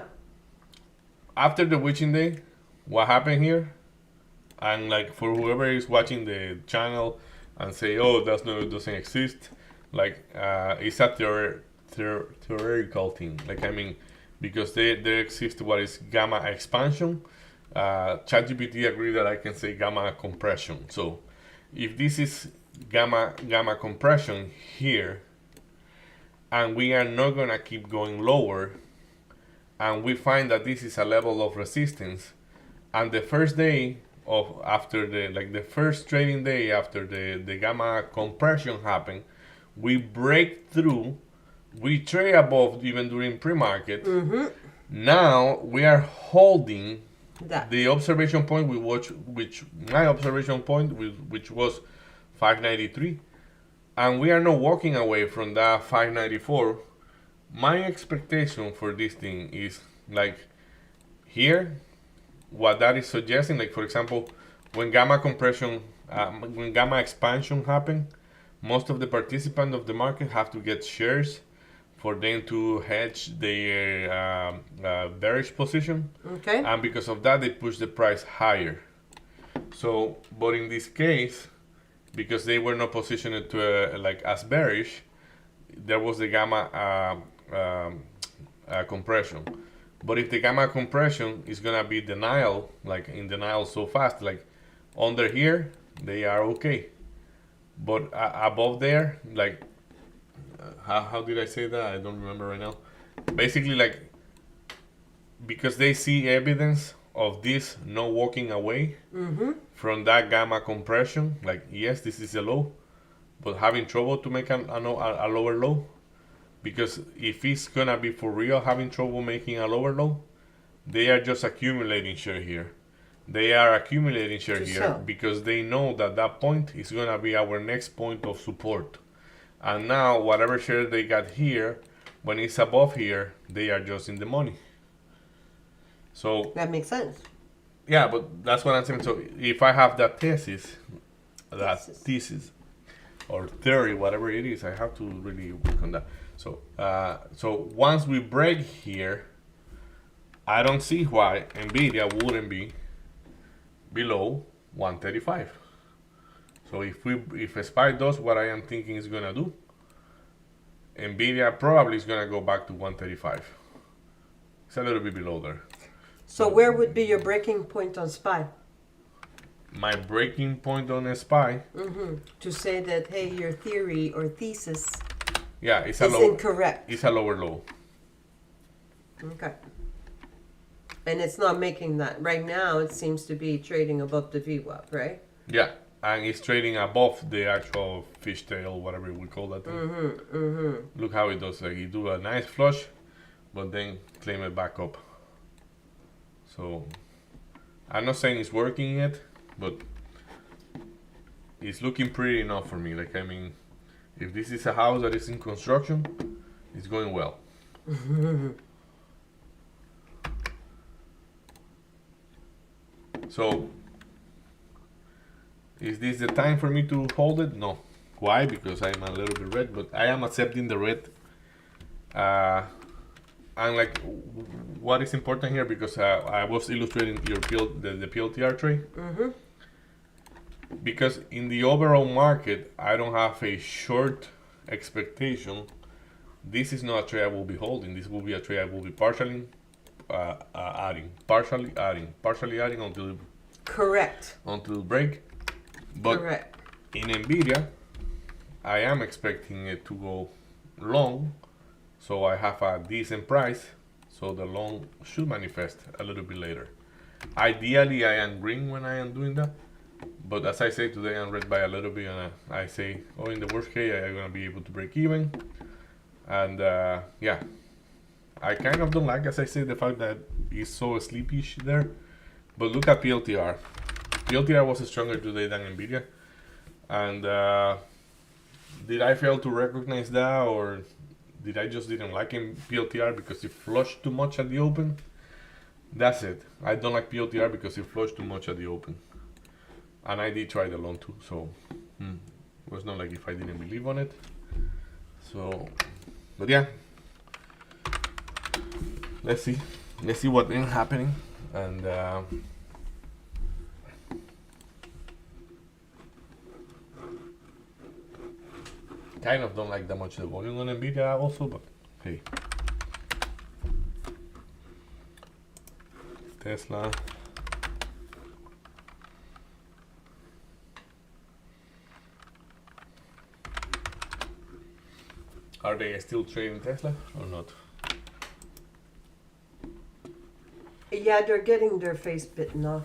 After the witching day, what happened here? And like for whoever is watching the channel and say, "Oh, that's no, it doesn't exist," like it's a theoretical thing. Like I mean, because there exists what is gamma expansion. ChatGPT agreed that I can say gamma compression. So if this is gamma compression here, and we are not gonna keep going lower, and we find that this is a level of resistance, and the first day of after the first trading day after the gamma compression happened, we break through, we trade above even during pre-market. Now we are holding That. the observation point we watch, which my observation point which was 593, and we are not walking away from that 594. My expectation for this thing is like here, what that is suggesting, like for example, when gamma compression, when gamma expansion happen, most of the participants of the market have to get shares for them to hedge their bearish position, Okay. and because of that, they push the price higher. So, but in this case, because they were not positioned to like as bearish, there was the gamma compression. But if the gamma compression is gonna be denial, like in denial so fast, like under here, they are okay. But above there, like how did I say that? I don't remember right now. Basically, like because they see evidence of this not walking away from that gamma compression. Like yes, this is a low, but having trouble to make a lower low. Because if it's gonna be for real having trouble making a lower low, they are just accumulating share here. They are accumulating share here sell. because they know that that point is gonna be our next point of support. And now whatever share they got here, when it's above here, they are just in the money. So That makes sense. yeah, but that's what I'm saying. So if I have that thesis or theory, whatever it is, I have to really work on that. So so once we break here, I don't see why Nvidia wouldn't be below 135. So if SPY does what I am thinking is gonna do, Nvidia probably is gonna go back to 135. It's a little bit below there. So where would be your breaking point on SPY? My breaking point on SPY, To say that, hey, your theory or thesis yeah, it's a is low. incorrect. It's a lower low. Okay. And it's not making that. Right now, it seems to be trading above the VWAP, right? Yeah, and it's trading above the actual fishtail, whatever we call that thing. Look how it does. Like you do a nice flush, but then claim it back up. So I'm not saying it's working yet, but it's looking pretty enough for me. Like I mean, If this is a house that is in construction, it's going well. So, is this the time for me to hold it? No. Why? Because I'm a little bit red, but I am accepting the red. And like, what is important here, because I was illustrating your the PLTR tray. Mm-hmm. Because in the overall market, I don't have a short expectation. This is not a trade I will be holding. This will be a trade I will be partially adding Correct. until break. But Correct. in Nvidia, I am expecting it to go long, so I have a decent price. So the long should manifest a little bit later. Ideally, I am green when I am doing that. But as I say today, I'm red by a little bit, and I say, oh, in the worst case, I'm gonna be able to break even. And yeah, I kind of don't like, as I say, the fact that it's so sleepyish there. But look at PLTR. PLTR was stronger today than Nvidia. And did I fail to recognize that, or did I just didn't like PLTR because it flushed too much at the open? That's it. I don't like PLTR because it flushed too much at the open. And I did try the long too, so it was not like if I didn't believe on it. So, but yeah, let's see what is happening, and kind of don't like that much the volume on Nvidia also, but hey, Tesla. Are they still trading Tesla or not? Yeah, they're getting their face bitten off.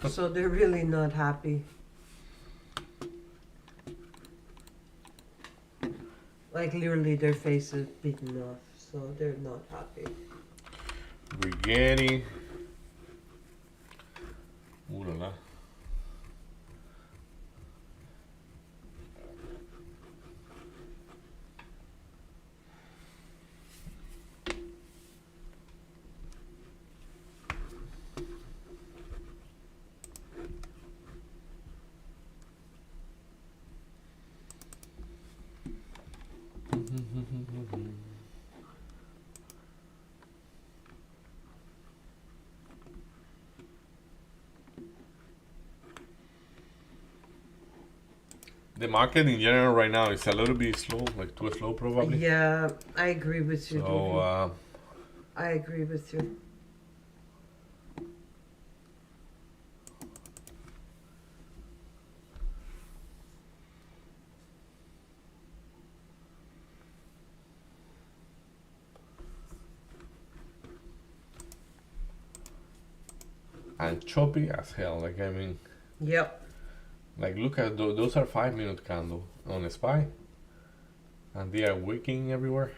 So they're really not happy. Like literally their face is bitten off, so they're not happy. Rigetti. Ooh la la. The market in general right now is a little bit slow, like too slow probably. Yeah, I agree with you. So I agree with you. and choppy as hell. Like I mean, Yep. like look at those are 5 minute candle on a SPY, and they are wicking everywhere.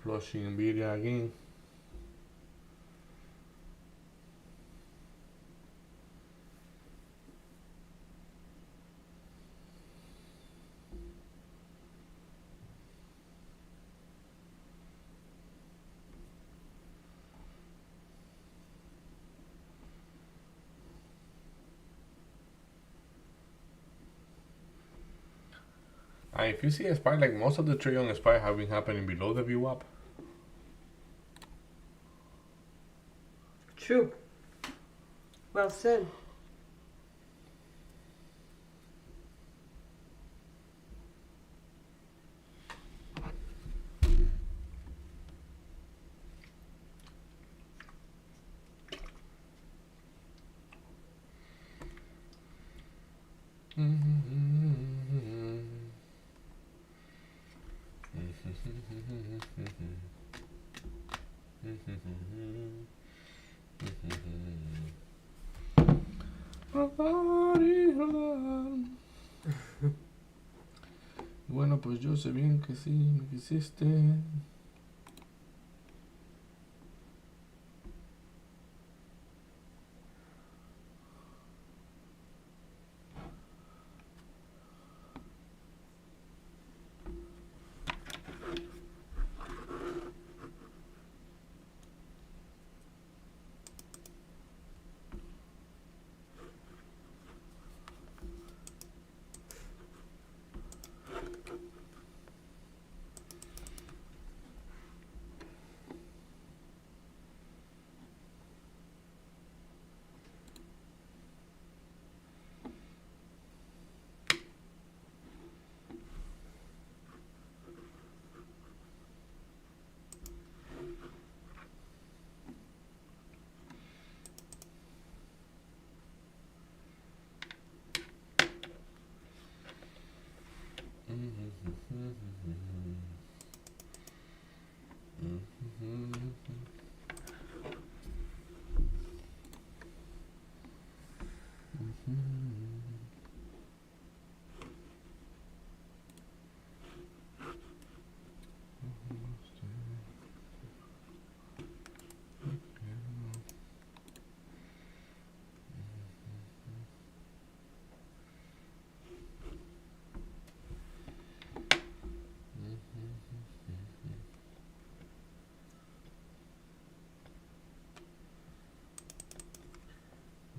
Flushing Nvidia again. If you see a spike, like most of the trade on a spike have been happening below the VWAP. True. Well said. Bueno, pues yo sé bien que sí me quisiste.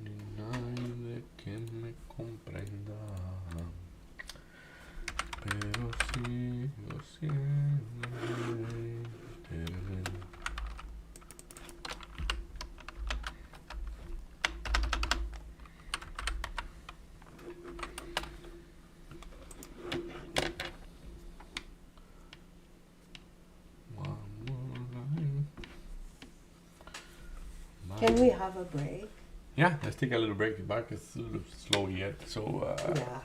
Ni nadie que me comprenda, pero sigo siendo eterno. Can we have a break? Yeah, let's take a little break. The back is a little slow yet, so Yeah.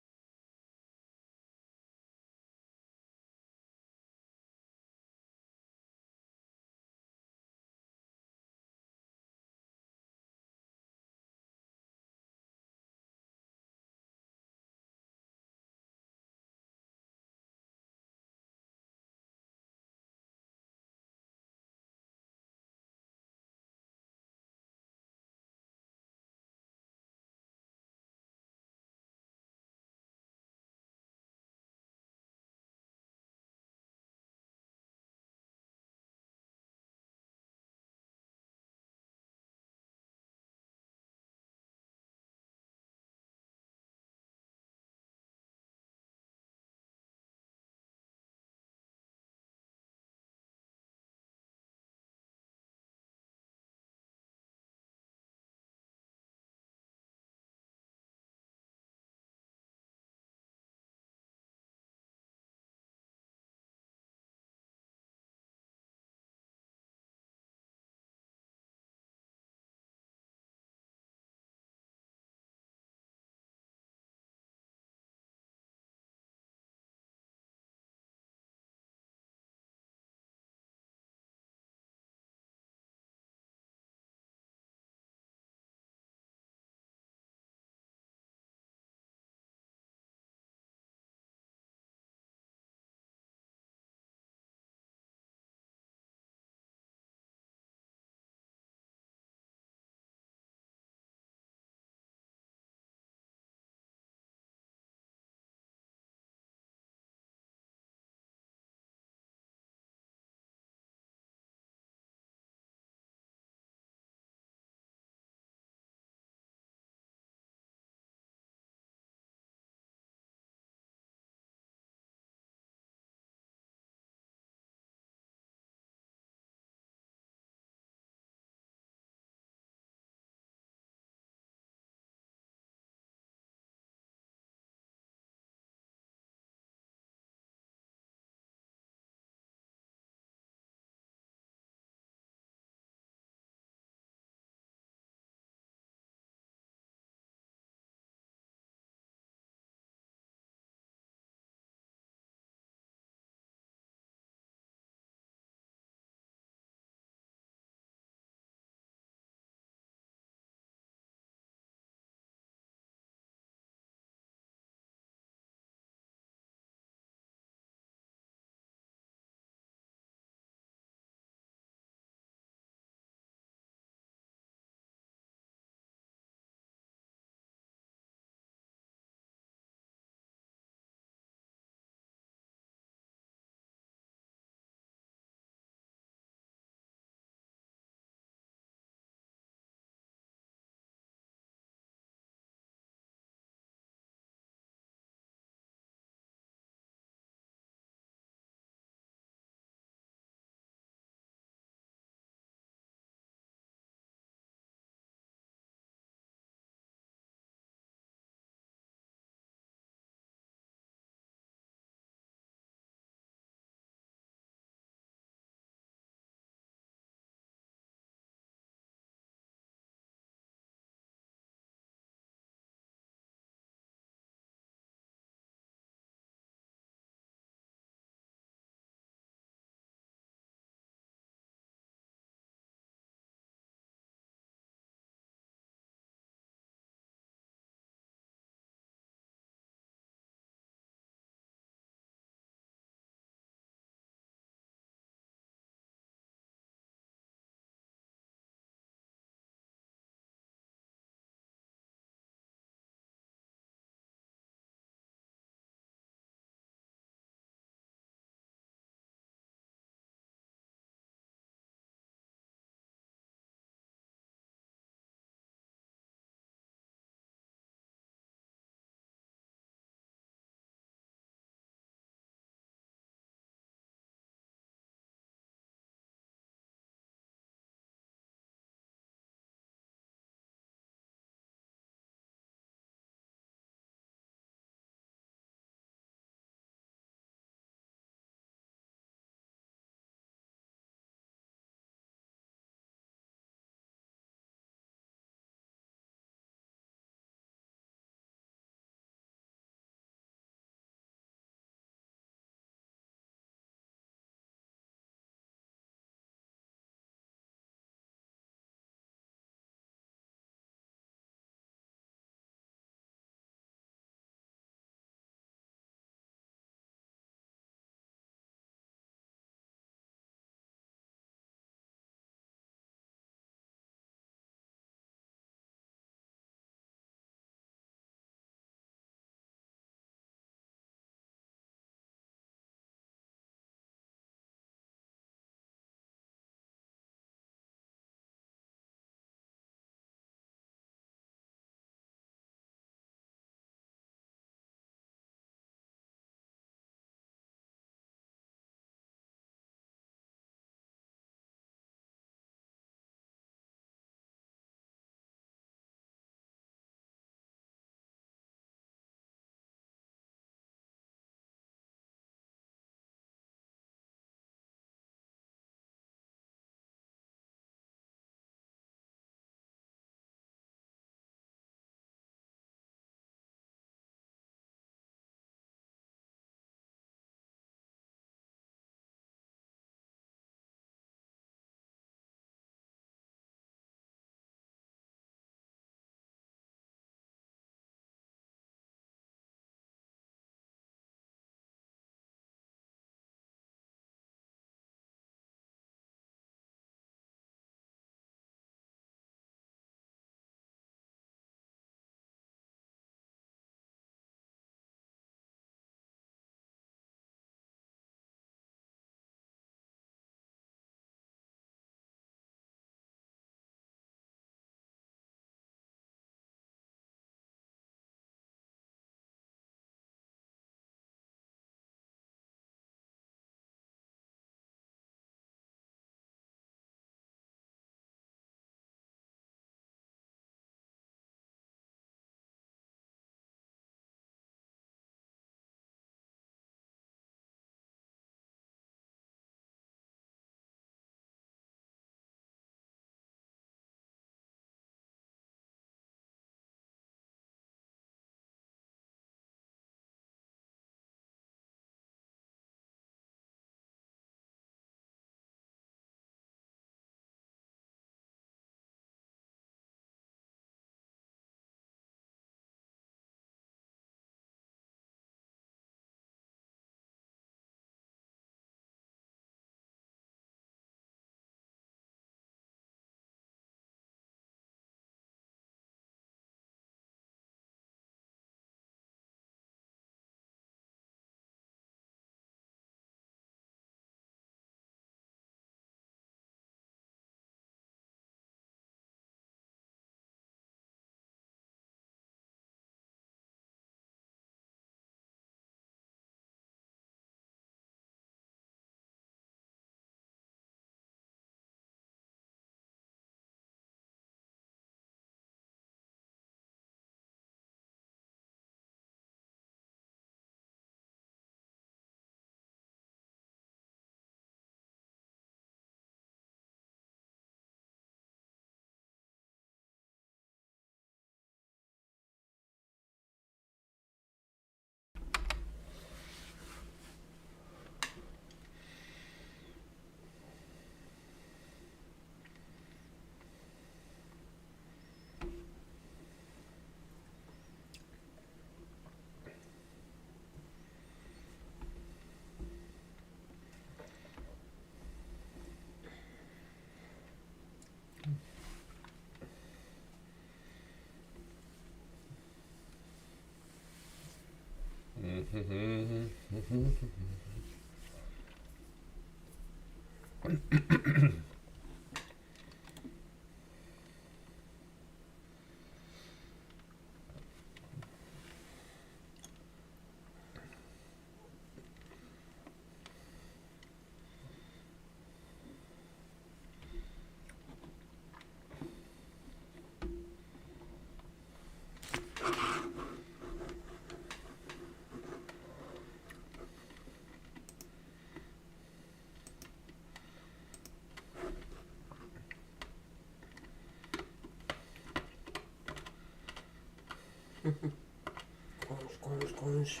Squanch.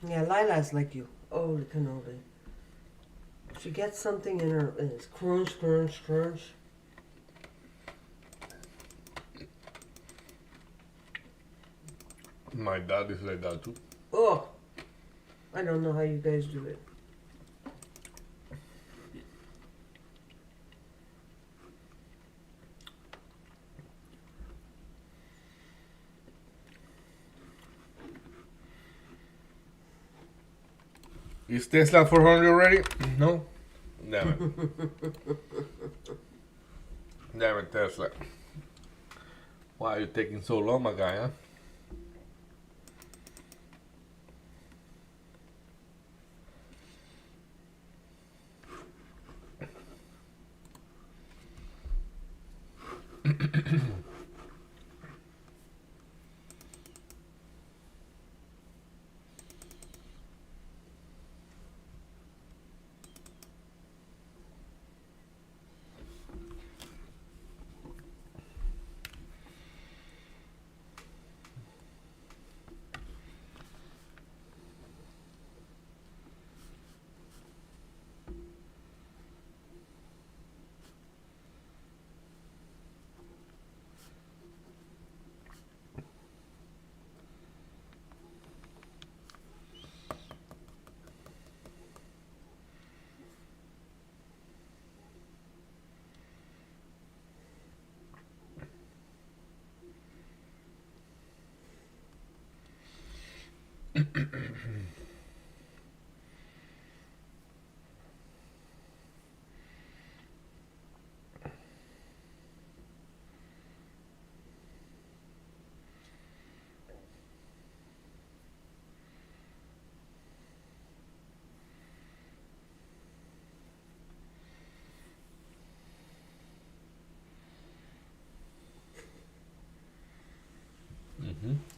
Yeah, Lila's like you. Holy cannoli. She gets something in her, and it's crunch, crunch, crunch. My dad is like that too. Oh, I don't know how you guys do it. Is Tesla 400 already? No? Damn it. Damn it, Tesla. Why are you taking so long, my guy, huh?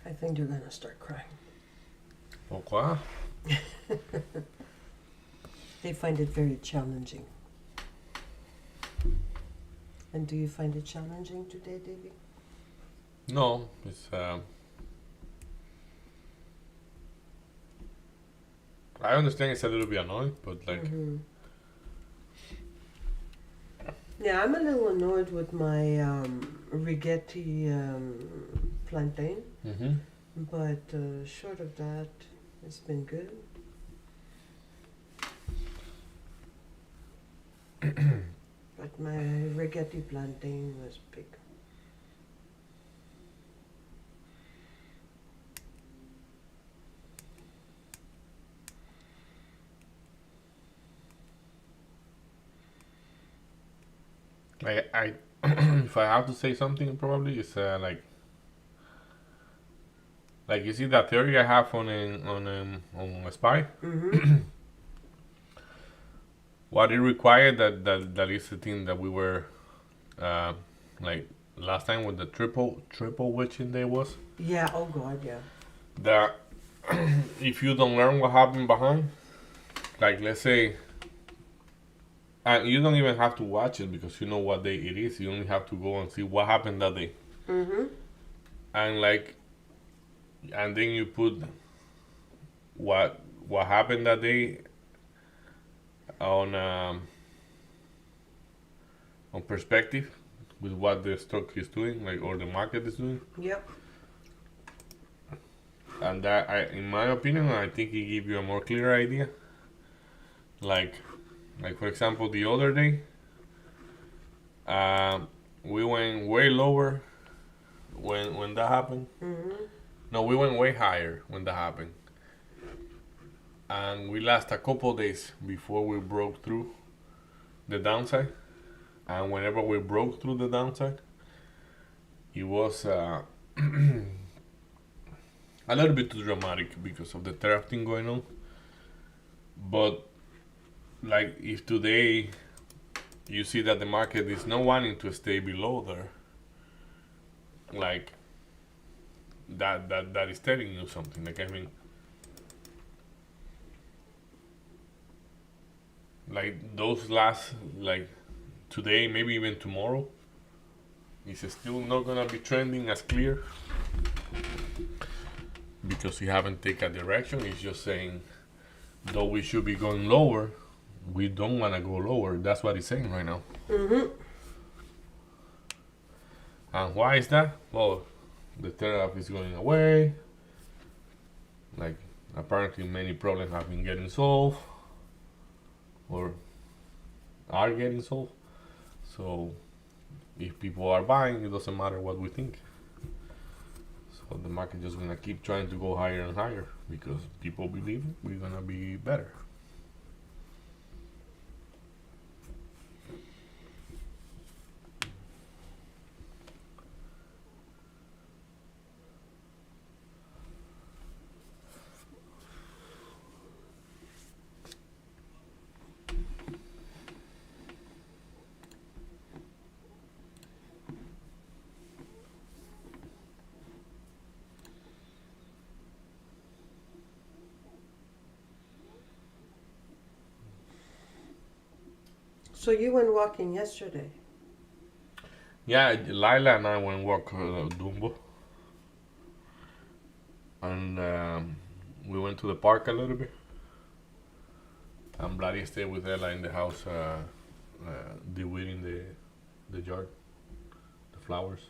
I think you're gonna start crying. Pourquoi? They find it very challenging. And do you find it challenging today, Davy? No, it's I understand it's a little bit annoying, but like Yeah, I'm a little annoyed with my rigetti plantain, but short of that, it's been good. But my rigetti plantain was big. I if I have to say something, probably it's like you see that theory I have on a spy. What it required that is the thing that we were like last time with the triple witching day was Yeah, oh god, yeah. that if you don't learn what happened behind, like let's say, and you don't even have to watch it because you know what day it is. You only have to go and see what happened that day. And like, and then you put what happened that day on perspective with what the stock is doing, like, or the market is doing. Yep. And that, in my opinion, I think it gives you a more clear idea. Like for example, the other day, we went way lower when that happened. No, we went way higher when that happened, and we last a couple days before we broke through the downside. And whenever we broke through the downside, it was a little bit too dramatic because of the tariff thing going on. But like if today you see that the market is not wanting to stay below there, like that is telling you something. Like I mean, like those last like today, maybe even tomorrow, is still not gonna be trending as clear because we haven't taken a direction. It's just saying though we should be going lower, we don't want to go lower. That's what it's saying right now. And why is that? Well, the tariff is going away. Like apparently many problems have been getting solved or are getting solved. So if people are buying, it doesn't matter what we think. So the market just gonna keep trying to go higher and higher because people believe we're gonna be better. So you went walking yesterday. Yeah, Lila and I went walk Dumbo, and we went to the park a little bit. And Bloody stayed with Ella in the house, de-weeding the yard, the flowers.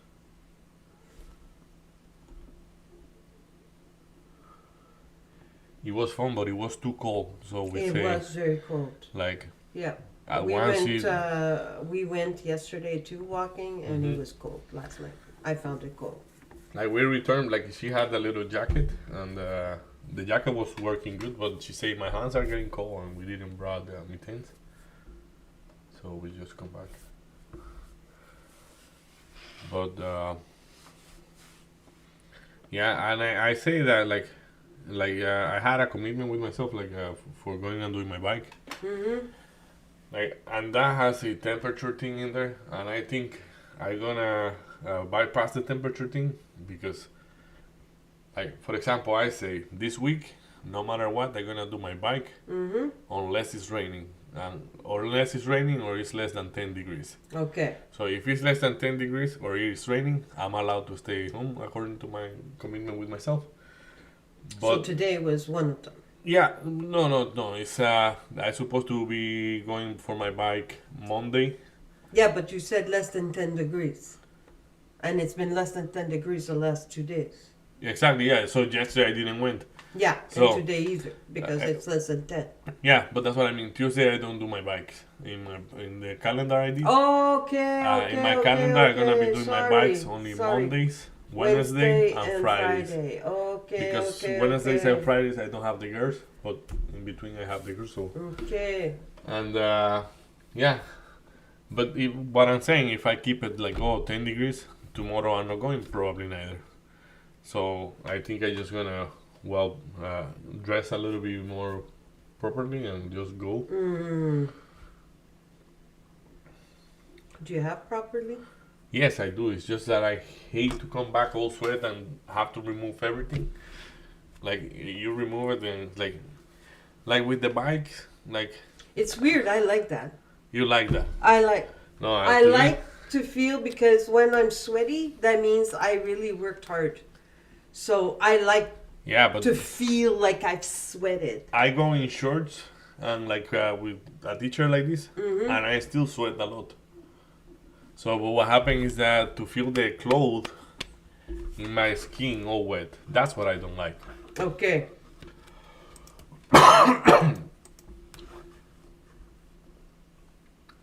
It was fun, but it was too cold, so we It say was very cold. like Yeah. at We once went. We went yesterday too walking, and it was cold last night. I found it cold. like we returned, like she had a little jacket, and the jacket was working good, but she said my hands are getting cold, and we didn't brought the mittens, so we just come back. But yeah, and I say that like I had a commitment with myself, like for going and doing my bike, like, and that has a temperature thing in there, and I think I'm gonna bypass the temperature thing because, like, for example, I say this week, no matter what, I'm gonna do my bike unless it's raining, or unless it's raining or it's less than 10 degrees. Okay. So if it's less than 10 degrees or it's raining, I'm allowed to stay home according to my commitment with myself. So today was one of them. Yeah, no. It's I'm supposed to be going for my bike Monday. Yeah, but you said less than 10 degrees. And it's been less than 10 degrees the last 2 days. Exactly, yeah. So yesterday I didn't went. Yeah, So, and today either, because it's less than 10. Yeah, but that's what I mean. Tuesday I don't do my bikes in the calendar I did. Okay, in my calendar I'm gonna be doing my bikes only Mondays, Wednesday, and Fridays. Okay, Because okay, Wednesdays okay. and Fridays I don't have the girls, but in between I have the girls. So Okay. and yeah, but what I'm saying, if I keep it like 10 degrees tomorrow, I'm not going probably neither. So I think I just gonna dress a little bit more properly and just go. Do you have properly? Yes, I do. It's just that I hate to come back all sweat and have to remove everything. Like you remove it and like with the bikes, like It's weird. I like that. you like that. No, I actually, like to feel, because when I'm sweaty, that means I really worked hard. So I like yeah, but to feel like I've sweated. I go in shorts and like with a t-shirt like this, and I still sweat a lot. So, but what happens is that to feel the clothes in my skin all wet, that's what I don't like. Okay.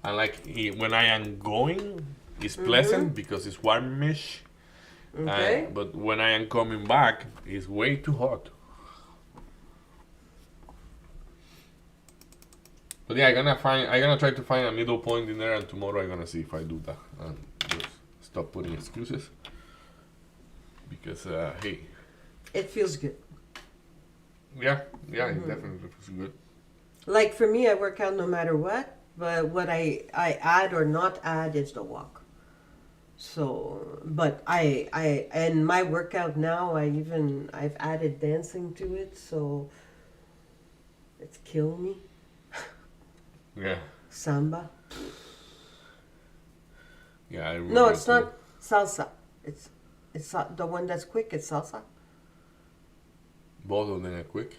And like when I am going, it's pleasant because it's warmish, Okay. But when I am coming back, it's way too hot. But yeah, I'm gonna try to find a middle point in there, and tomorrow I'm gonna see if I do that and just stop putting excuses. Because hey, It feels good. yeah, it definitely feels good. Like for me, I work out no matter what, but what I add or not add is the walk. So, but and my workout now, I've added dancing to it, so it's kill me. Yeah, Samba. yeah, I No, remember it's too. not salsa. It's the one that's quick. It's salsa. Both of them are quick.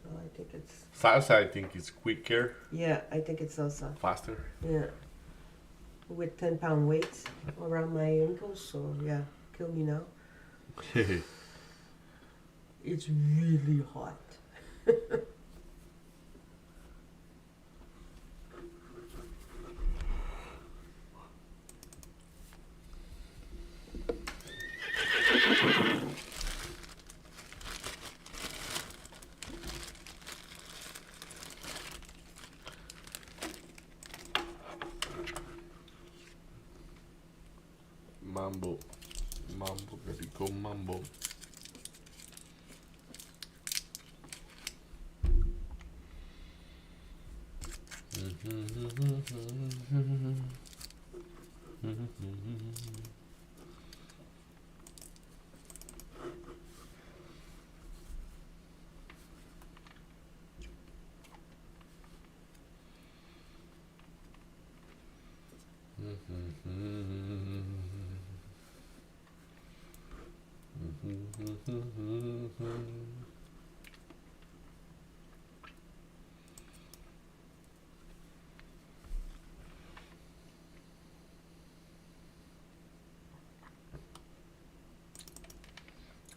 No, I think it's Salsa, I think, is quicker, yeah. I think it's salsa. faster. Yeah, with 10-pound weights around my ankles. So yeah, kill me now. It's really hot. Mambo, que rico mambo.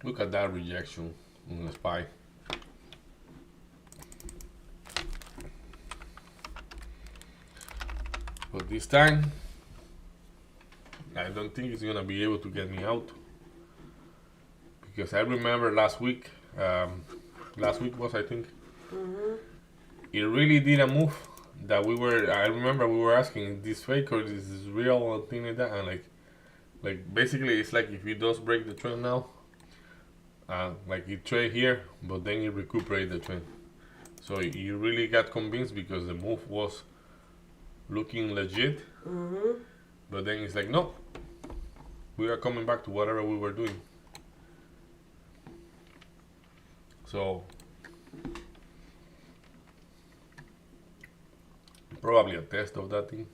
Look at that rejection on the spy. But this time, I don't think it's gonna be able to get me out. Because I remember last week was, I think, it really did a move that I remember we were asking, is this fake or is this real or thing like that? And like basically it's like if you just break the trend now, like you trade here, but then you recuperate the trend. So you really got convinced because the move was looking legit, but then it's like, no, we are coming back to whatever we were doing. So probably a test of that thing.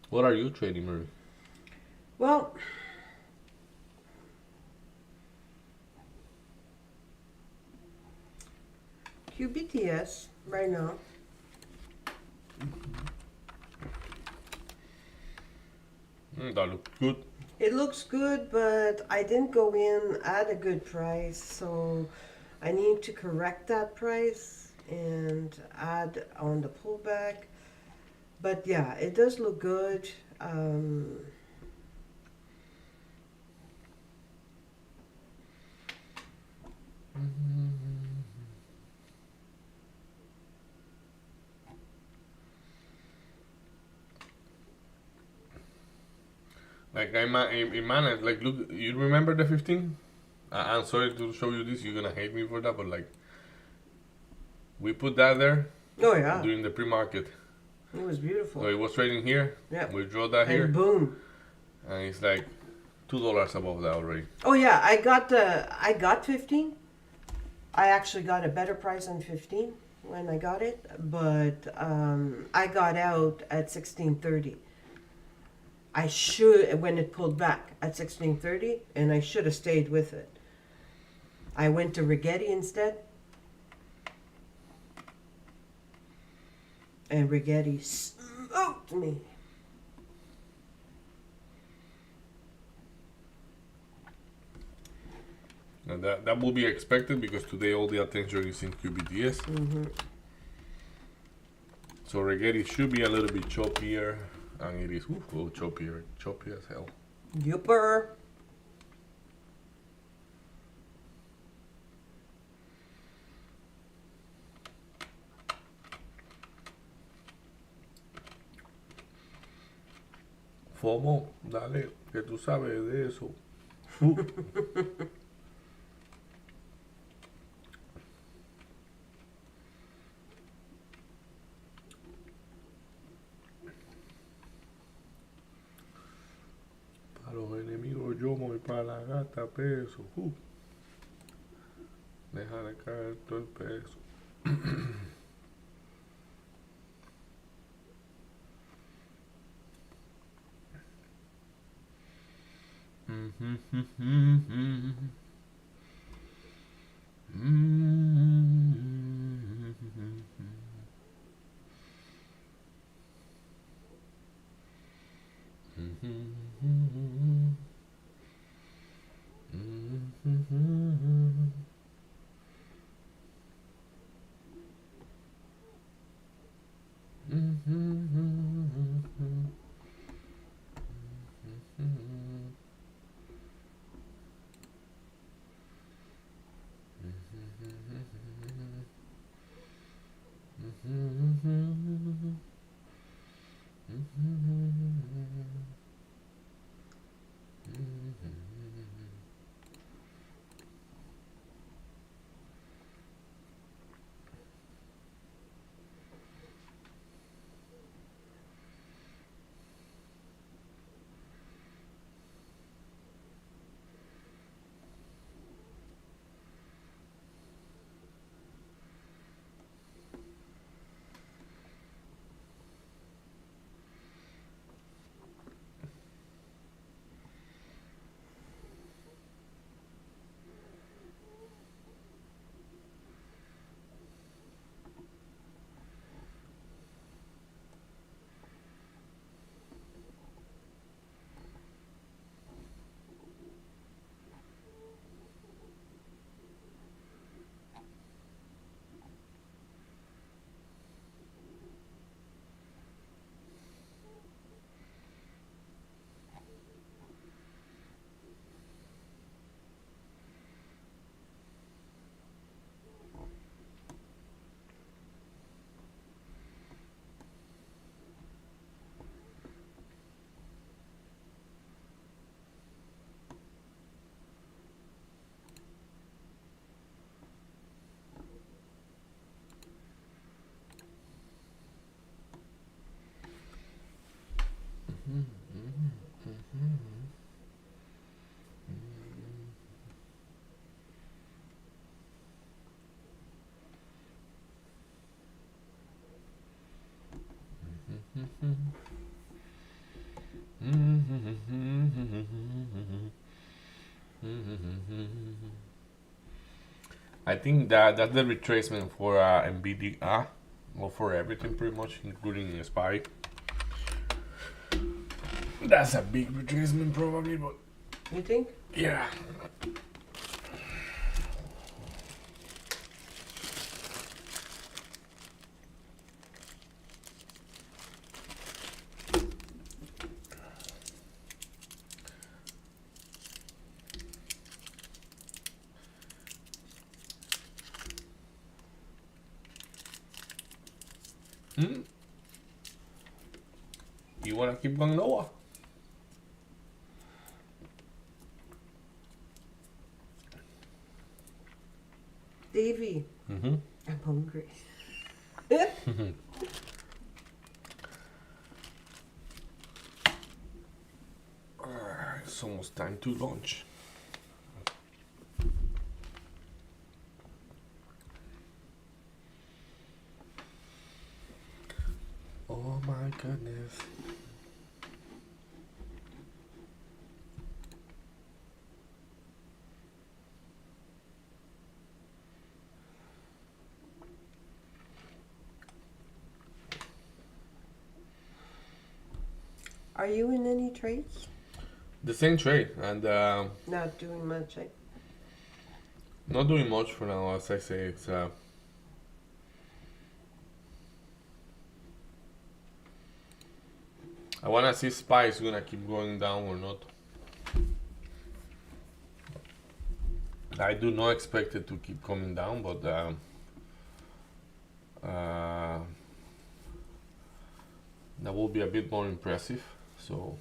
What are you trading, Mary? Well, QBTS right now. That looks good. It looks good, but I didn't go in at a good price, so I need to correct that price and add on the pullback. But yeah, it does look good. Like I managed. Like, look, you remember the 15? I'm sorry to show you this. You're gonna hate me for that, but like, we put that there Oh yeah, during the pre-market. it was beautiful. So it was trading here. Yeah. We draw that And here, boom. and it's like $2 above that already. Oh yeah, I got 15. I actually got a better price on 15 when I got it, but I got out at 16.30. I should when it pulled back at 16.30, and I should have stayed with it. I went to Rigetti instead, and Rigetti smoked me. And that will be expected because today all the attention is in QBTS. So Rigetti should be a little bit choppier, and it is choppier, choppy as hell. Yupper. FOMO, dale, que tú sabes de eso. Para los enemigos yomo y para la gata peso. Deja de caer todo el peso. I think that's the retracement for NVIDIA, or for everything pretty much, including SPY. That's a big retracement probably, but You think? yeah. Hmm? You wanna keep going lower? Davey, Mm-hmm. I'm hungry. It's almost time to launch. Oh my goodness. Are you in any trades? The same trade, and Not doing much. not doing much for now. As I say, it's I wanna see SPY is gonna keep going down or not. I do not expect it to keep coming down, but that will be a bit more impressive. So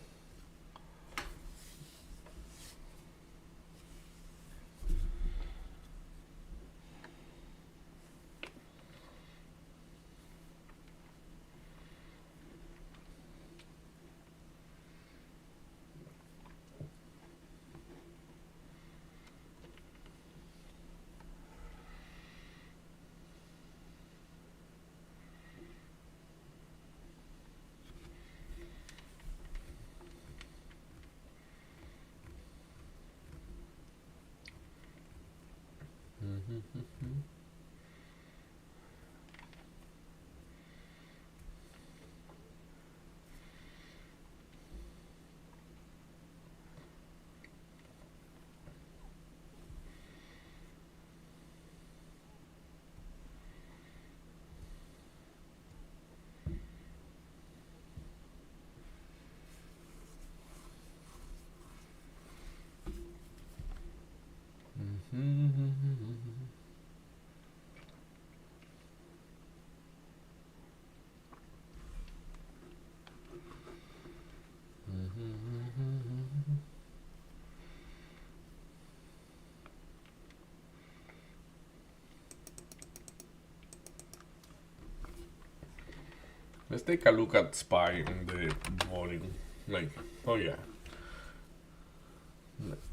let's take a look at SPY in the volume. Like, oh yeah,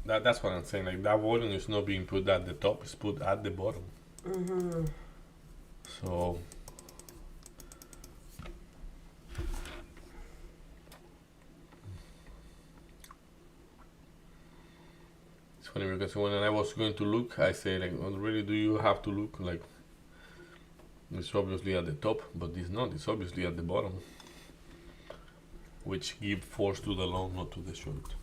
that's what I'm saying. Like that volume is not being put at the top; it's put at the bottom. Mm-hmm. So it's funny because when I was going to look, I say like, "Oh, really? Do you have to look like?" It's obviously at the top, but it's not. It's obviously at the bottom, which give force to the long, not to the short.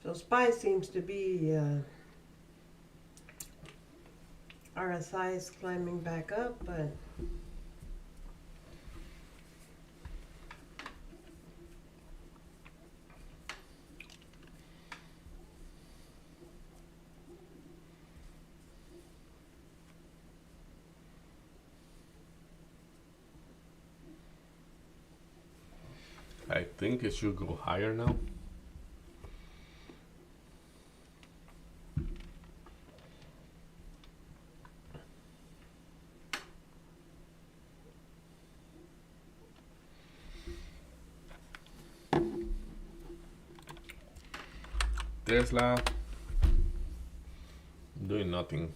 So SPY seems to be, RSI is climbing back up, but I think it should go higher now. Tesla doing nothing.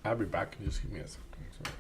I'll be back. Just give me a second. Sorry.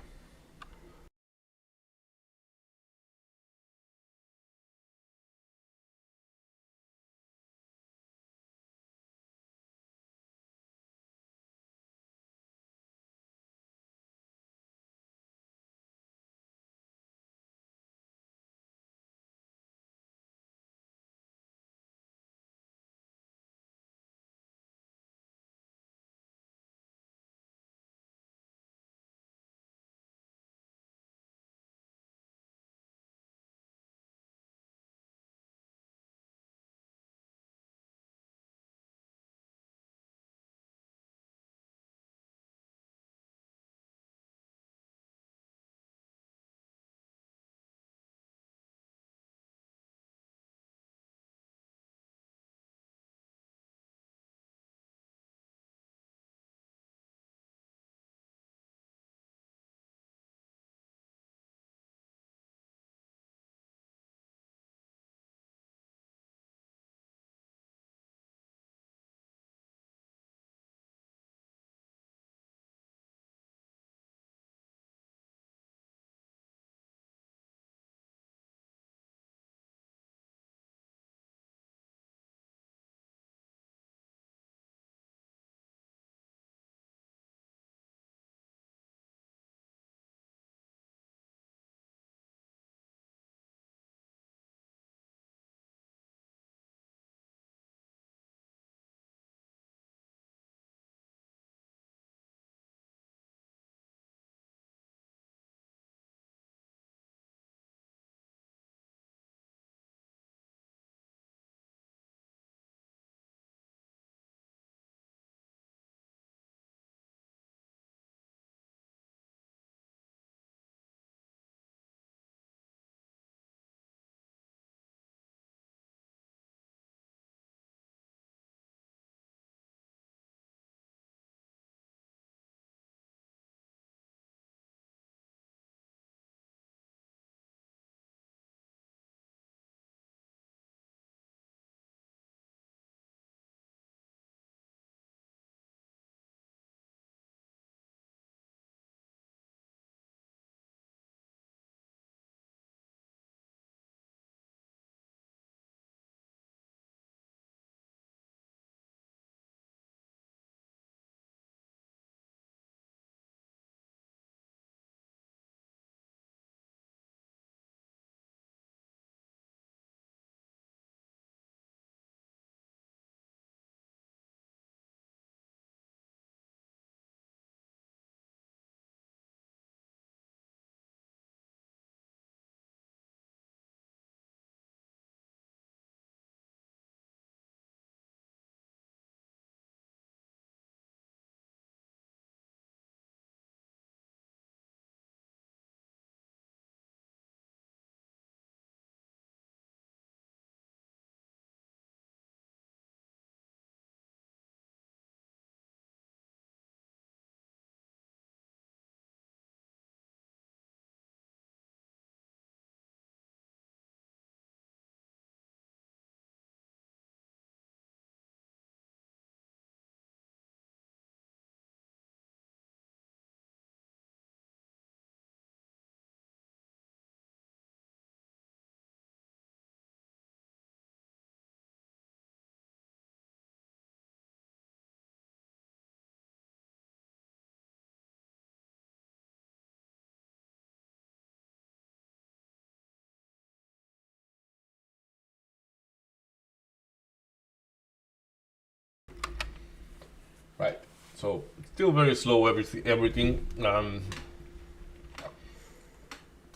Right. So still very slow. Everything.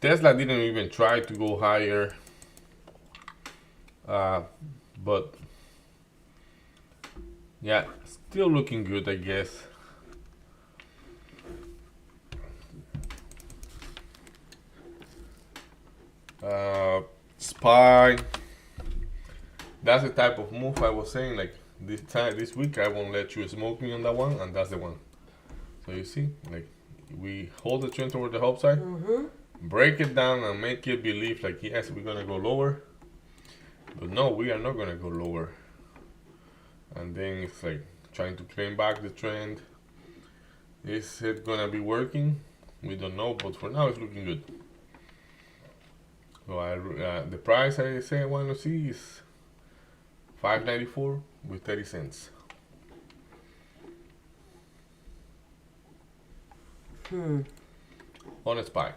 Tesla didn't even try to go higher, uh, but yeah, still looking good, I guess. Spy. That's the type of move I was saying. Like this week, I won't let you smoke me on that one, and that's the one. So you see, like we hold the trend toward the upside, break it down, and make it believe like yes, we're gonna go lower, but no, we are not gonna go lower. And then it's like trying to claim back the trend. Is it gonna be working? We don't know, but for now it's looking good. So the price I say I want to see is 5.94 with 30 cents. On a SPY.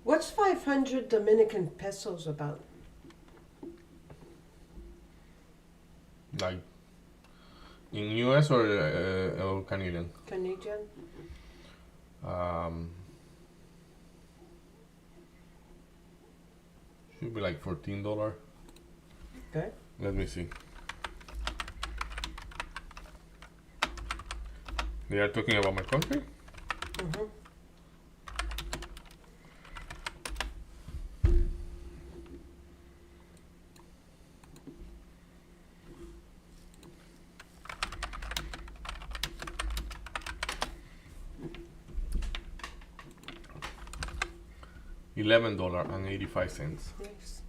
What's 500 Dominican pesos about? Like in US or Canadian? Canadian? Um, should be like $14. Okay. Let me see. They are talking about my country? Mm-hmm. $11.85. Nice.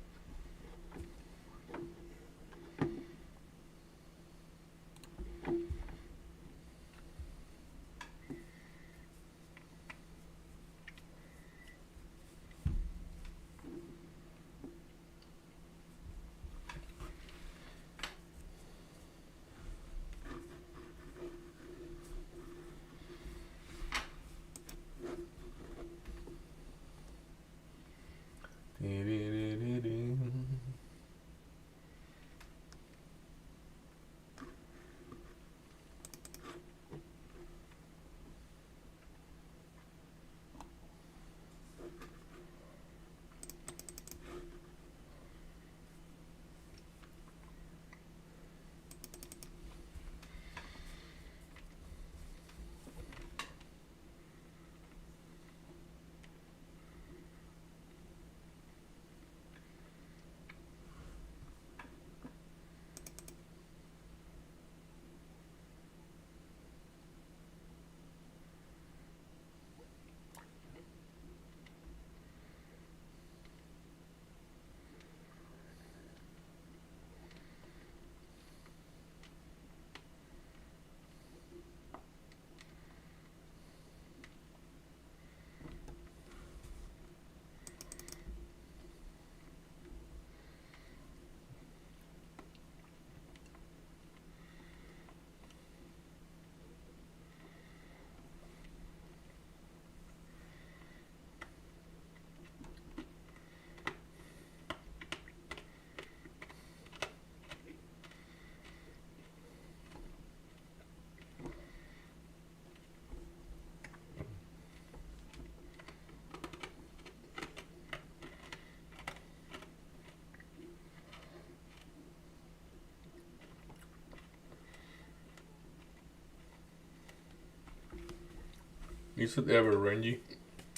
Is it ever rangy?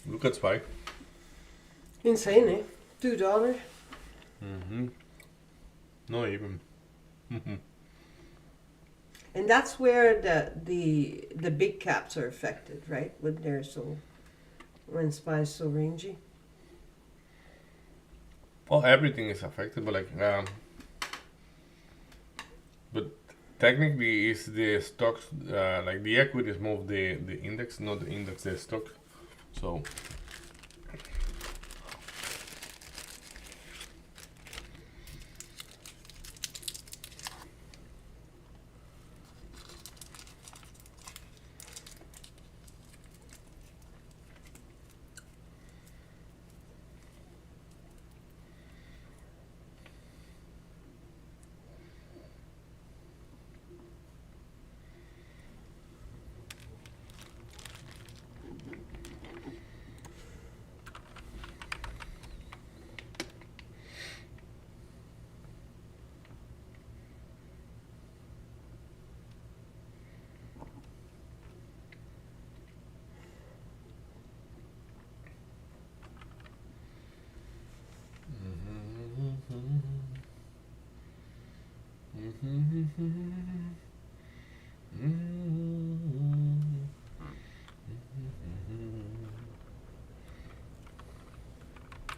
Look at SPY. Insane, eh? $2. Mm-hmm. Not even. Mm-hmm. And that's where the big caps are affected, right? When SPY is so rangy. Well, everything is affected, but technically, is the stocks like the equities move the index, not the index, the stock. So.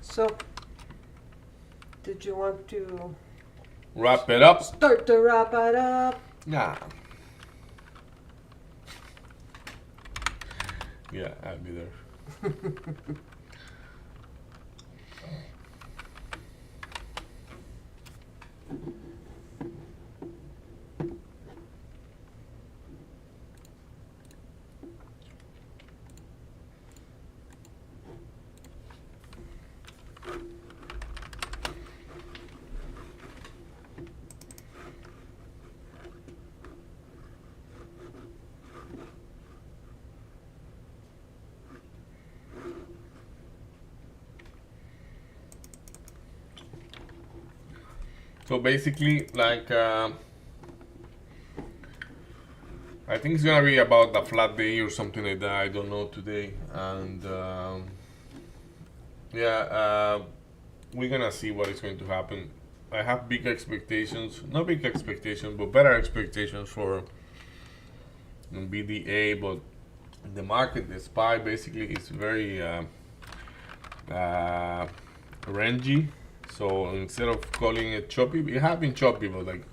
So, did you want to Wrap it up. start to wrap it up? Yeah. Yeah, I'll be there. So basically, I think it's gonna be about a flat day or something like that. I don't know today, and we're gonna see what is going to happen. I have big expectations, not big expectations, but better expectations for BDA. But the market, the SPY, basically is very rangy. So instead of calling it choppy, it has been choppy, but like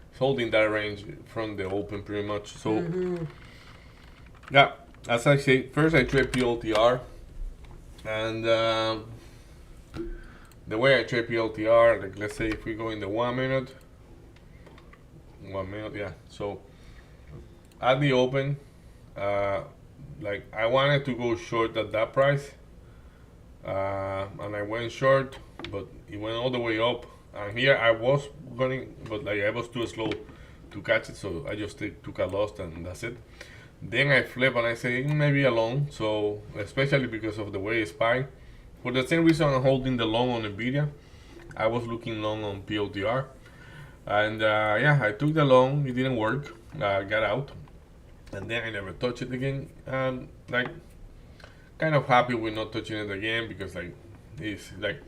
it's holding that range from the open pretty much. So yeah, as I say, first I trade PLTR, and the way I trade PLTR, like let's say if we go in the 1 minute, yeah. So at the open, like I wanted to go short at that price, and I went short, but it went all the way up. And here I was going, but like I was too slow to catch it, so I just took a loss and that's it. Then I flip and I say maybe a long, so especially because of the way it's SPY. For the same reason I'm holding the long on Nvidia, I was looking long on PLTR, and yeah, I took the long. It didn't work. Got out, and then I never touched it again. Like kind of happy with not touching it again because like it's like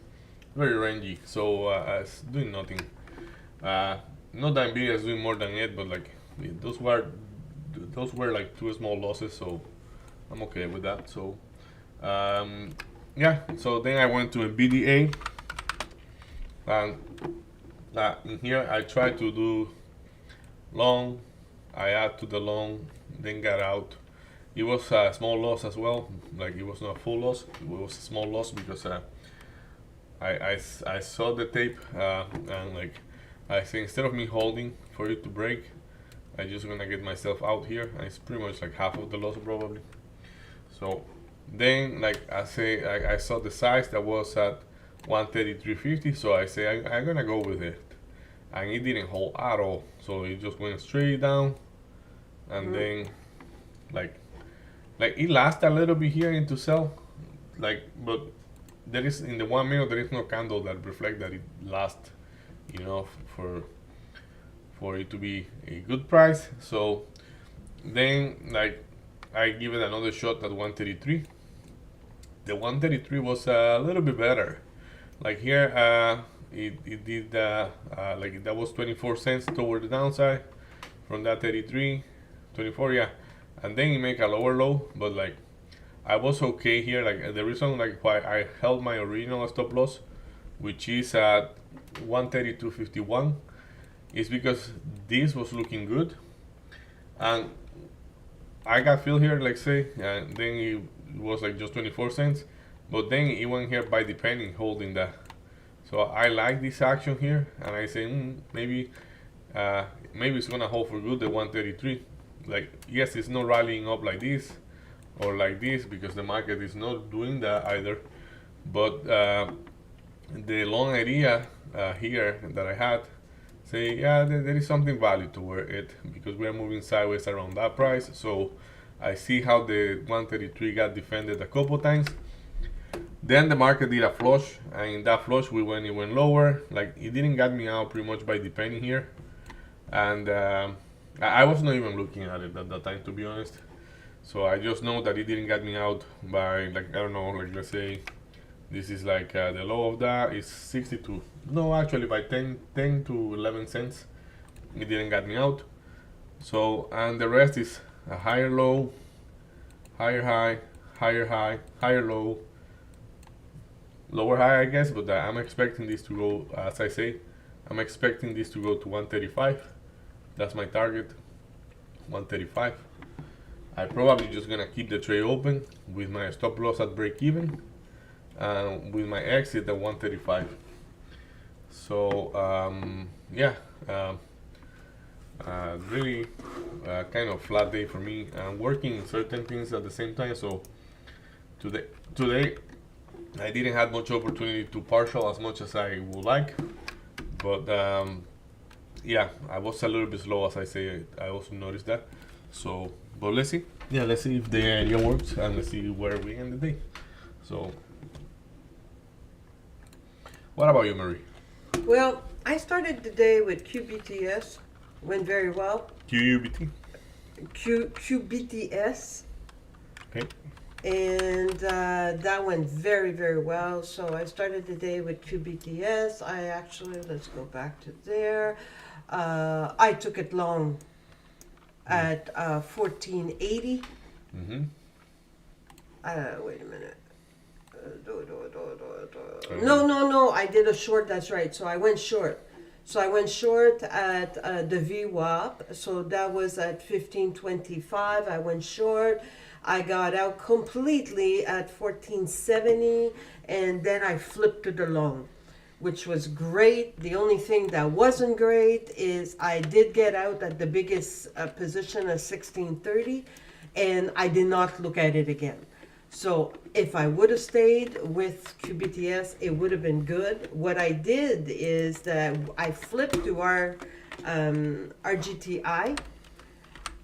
very rangy, so it's doing nothing. Not that Nvidia is doing more than it, but like those were like two small losses, so I'm okay with that. So yeah, so then I went to a BDA, and in here I tried to do long. I add to the long, then got out. It was a small loss as well. Like it was not a full loss. It was a small loss because I saw the tape, and like I think instead of me holding for it to break, I just gonna get myself out here, and it's pretty much like half of the loss probably. So then like I saw the size that was at 133.50, so I say I'm gonna go with it, and it didn't hold at all. So it just went straight down, and then like it lasted a little bit here into sell, like but there is in the 1 minute there is no candle that reflect that it lasts enough for it to be a good price. So then like I give it another shot at 133. The 133 was a little bit better. Like here, it did like that was 24 cents toward the downside from that 33, 24, yeah, and then you make a lower low, but like I was okay here. Like the reason like why I held my original stop loss, which is at 132.51, is because this was looking good, and I got filled here, like say, and then it was like just 24 cents, but then it went here by the penny holding that. So I like this action here, and I say maybe it's gonna hold for good the 133. Like yes, it's not rallying up like this or like this because the market is not doing that either. But the long idea here that I had, say yeah, there is something value to it because we are moving sideways around that price. So I see how the 133 got defended a couple times. Then the market did a flush, and in that flush it went lower. Like it didn't get me out pretty much by the penny here, and I was not even looking at it at that time, to be honest. So I just know that it didn't get me out by like I don't know, like let's say this is like the low of that is 62. No, actually by 10 to 11 cents, it didn't get me out. So and the rest is a higher low, higher high, higher high, higher low, lower high, I guess, but I'm expecting this to go, as I say, I'm expecting this to go to 135. That's my target, 135. I probably just gonna keep the trade open with my stop loss at break even, and with my exit at 135. So yeah, really kind of flat day for me. I'm working certain things at the same time. So today I didn't have much opportunity to partial as much as I would like, but yeah, I was a little bit slow, as I say. I also noticed that. So, but let's see. Yeah, let's see if the idea works, and let's see where we end the day. So, what about you, Marie? Well, I started the day with QBTS, went very well. QUBT. QBTS. Okay. And that went very, very well. So I started the day with QBTS. I actually, let's go back to there. I took it long at 1480. Mm-hmm. Wait a minute. No. I did a short. That's right. So I went short. So I went short at the VWAP. So that was at 1525. I went short. I got out completely at 1470, and then I flipped to the long, which was great. The only thing that wasn't great is I did get out at the biggest position of 1630, and I did not look at it again. So if I would have stayed with QBTS, it would have been good. What I did is that I flipped to our RGTI,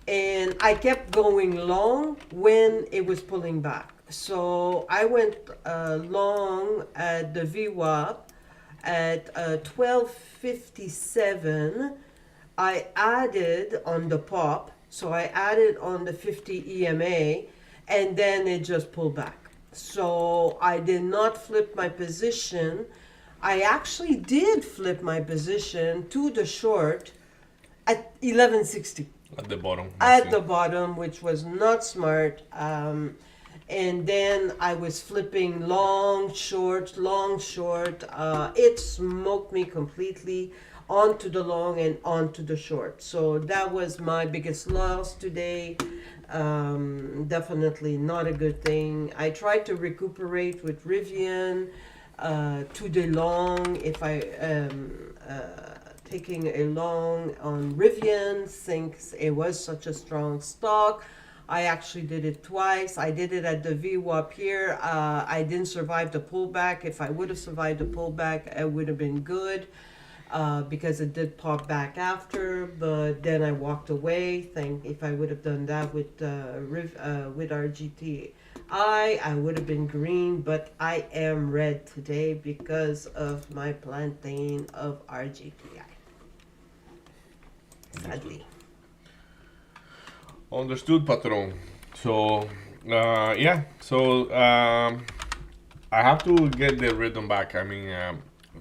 and I kept going long when it was pulling back. So I went long at the VWAP at 1257. I added on the pop, so I added on the 50 EMA, and then it just pulled back. So I did not flip my position. I actually did flip my position to the short at 1160. At the bottom. At the bottom, which was not smart. And then I was flipping long, short. It smoked me completely onto the long and onto the short. So that was my biggest loss today. Definitely not a good thing. I tried to recuperate with Rivian to the long. If I taking a long on Rivian since it was such a strong stock. I actually did it twice. I did it at the VWAP here. I didn't survive the pullback. If I would have survived the pullback, it would have been good because it did pop back after. But then I walked away. If I would have done that with RGTI, I would have been green. But I am red today because of my plantain of RGTI. Sadly. Understood, patron. So yeah, so I have to get the rhythm back. I mean,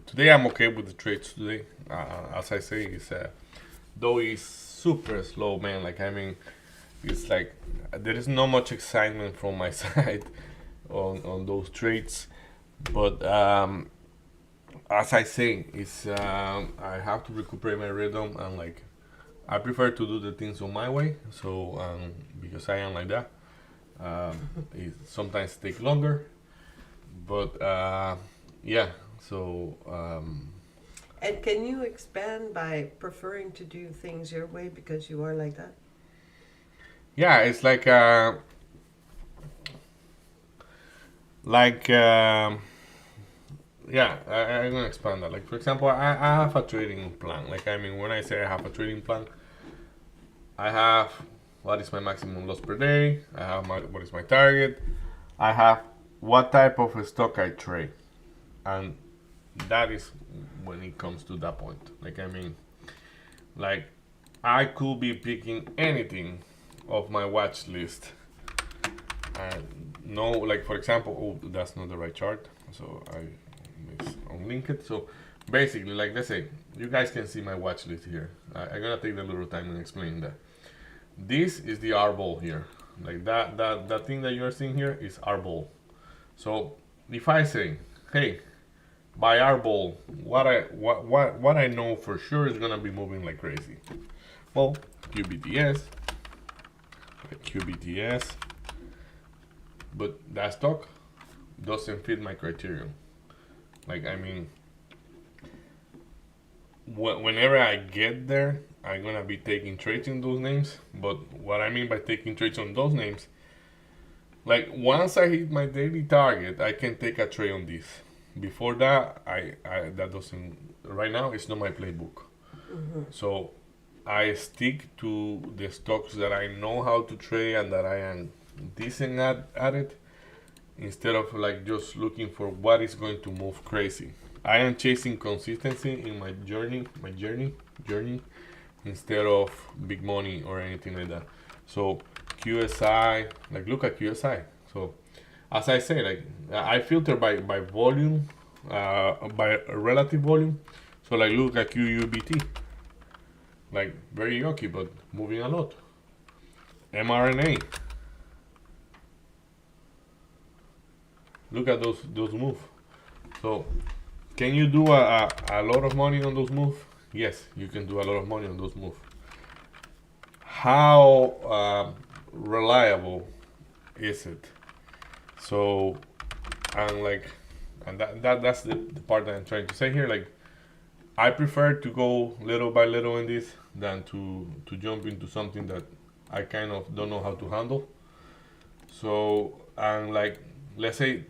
today I'm okay with the trades today. As I say, it's though it's super slow, man. Like I mean, it's like there is not much excitement from my side on those trades, but as I say, it's I have to recuperate my rhythm and like I prefer to do the things on my way. So because I am like that, it sometimes take longer, but yeah. So And can you expand by preferring to do things your way because you are like that? yeah, it's like yeah, I'm gonna expand that. Like for example, I have a trading plan. Like I mean, when I say I have a trading plan, I have what is my maximum loss per day. I have what is my target. I have what type of a stock I trade, and that is when it comes to that point. Like I mean, like I could be picking anything of my watch list. No, like for example, oh, that's not the right chart, so I unlink it. So basically, like let's say you guys can see my watch list here. I'm gonna take a little time and explain that. This is the R ball here. Like that thing that you're seeing here is R ball. So if I say, hey, by R ball, what I know for sure is gonna be moving like crazy. Well, QBTS, but that stock doesn't fit my criterion. Like I mean, whenever I get there, I'm gonna be taking trades in those names. But what I mean by taking trades on those names, like once I hit my daily target, I can take a trade on this. Before that, I that doesn't. Right now, it's not my playbook. So I stick to the stocks that I know how to trade and that I am decent at it, instead of like just looking for what is going to move crazy. I am chasing consistency in my journey, instead of big money or anything like that. So QSI, like look at QSI. So as I say, like I filter by volume, by relative volume. So like look at QUBT, like very yucky, but moving a lot. mRNA, look at those moves. So can you do a lot of money on those moves? Yes, you can do a lot of money on those moves. How reliable is it? So, and like, and that's the part that I'm trying to say here. Like, I prefer to go little by little in this than to jump into something that I kind of don't know how to handle. So, and like, let's say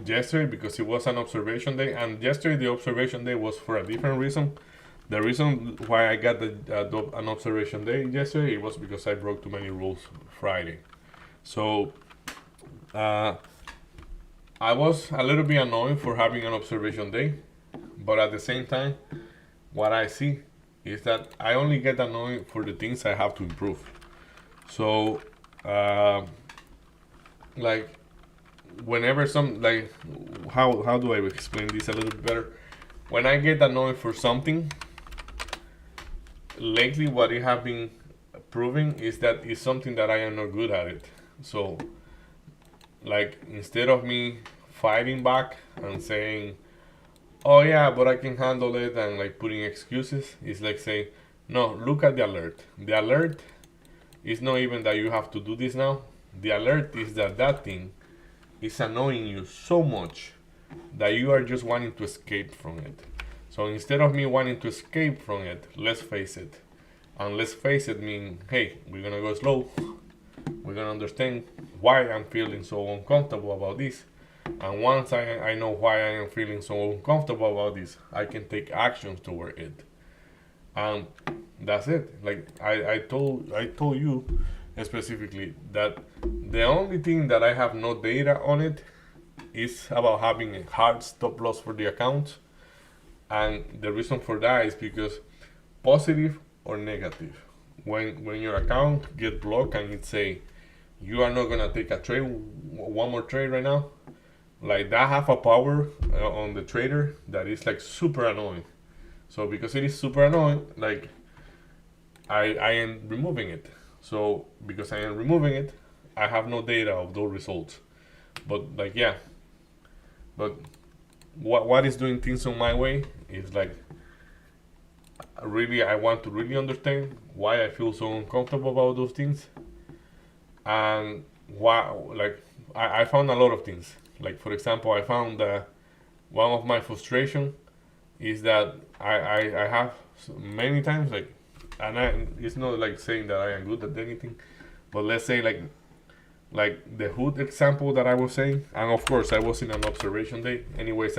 yesterday, because it was an observation day, and yesterday the observation day was for a different reason. The reason why I got an observation day yesterday, it was because I broke too many rules Friday. So I was a little bit annoyed for having an observation day, but at the same time, what I see is that I only get annoyed for the things I have to improve. So, like, whenever some like, how do I explain this a little bit better? When I get annoyed for something, lately what it have been proving is that it's something that I am not good at it. So, like, instead of me fighting back and saying, "Oh yeah, but I can handle it," and like putting excuses, it's like say, "No, look at the alert. The alert is not even that you have to do this now. The alert is that that thing is annoying you so much that you are just wanting to escape from it. So instead of me wanting to escape from it, let's face it. And let's face it mean, hey, we're gonna go slow. We're gonna understand why I'm feeling so uncomfortable about this. And once I know why I am feeling so uncomfortable about this, I can take actions toward it. And that's it. Like I told you specifically that the only thing that I have no data on it is about having a hard stop loss for the account. And the reason for that is because positive or negative, when your account get blocked and it say you are not gonna take a trade, one more trade right now. Like that have a power on the trader that is like super annoying. So because it is super annoying, like I am removing it. So because I am removing it, I have no data of those results. But like yeah, but what is doing things on my way is like really I want to really understand why I feel so uncomfortable about those things, and why like I found a lot of things. Like for example, I found that one of my frustration is that I have many times like, and it's not like saying that I am good at anything, but let's say like the hood example that I was saying, and of course I was in an observation day. Anyways,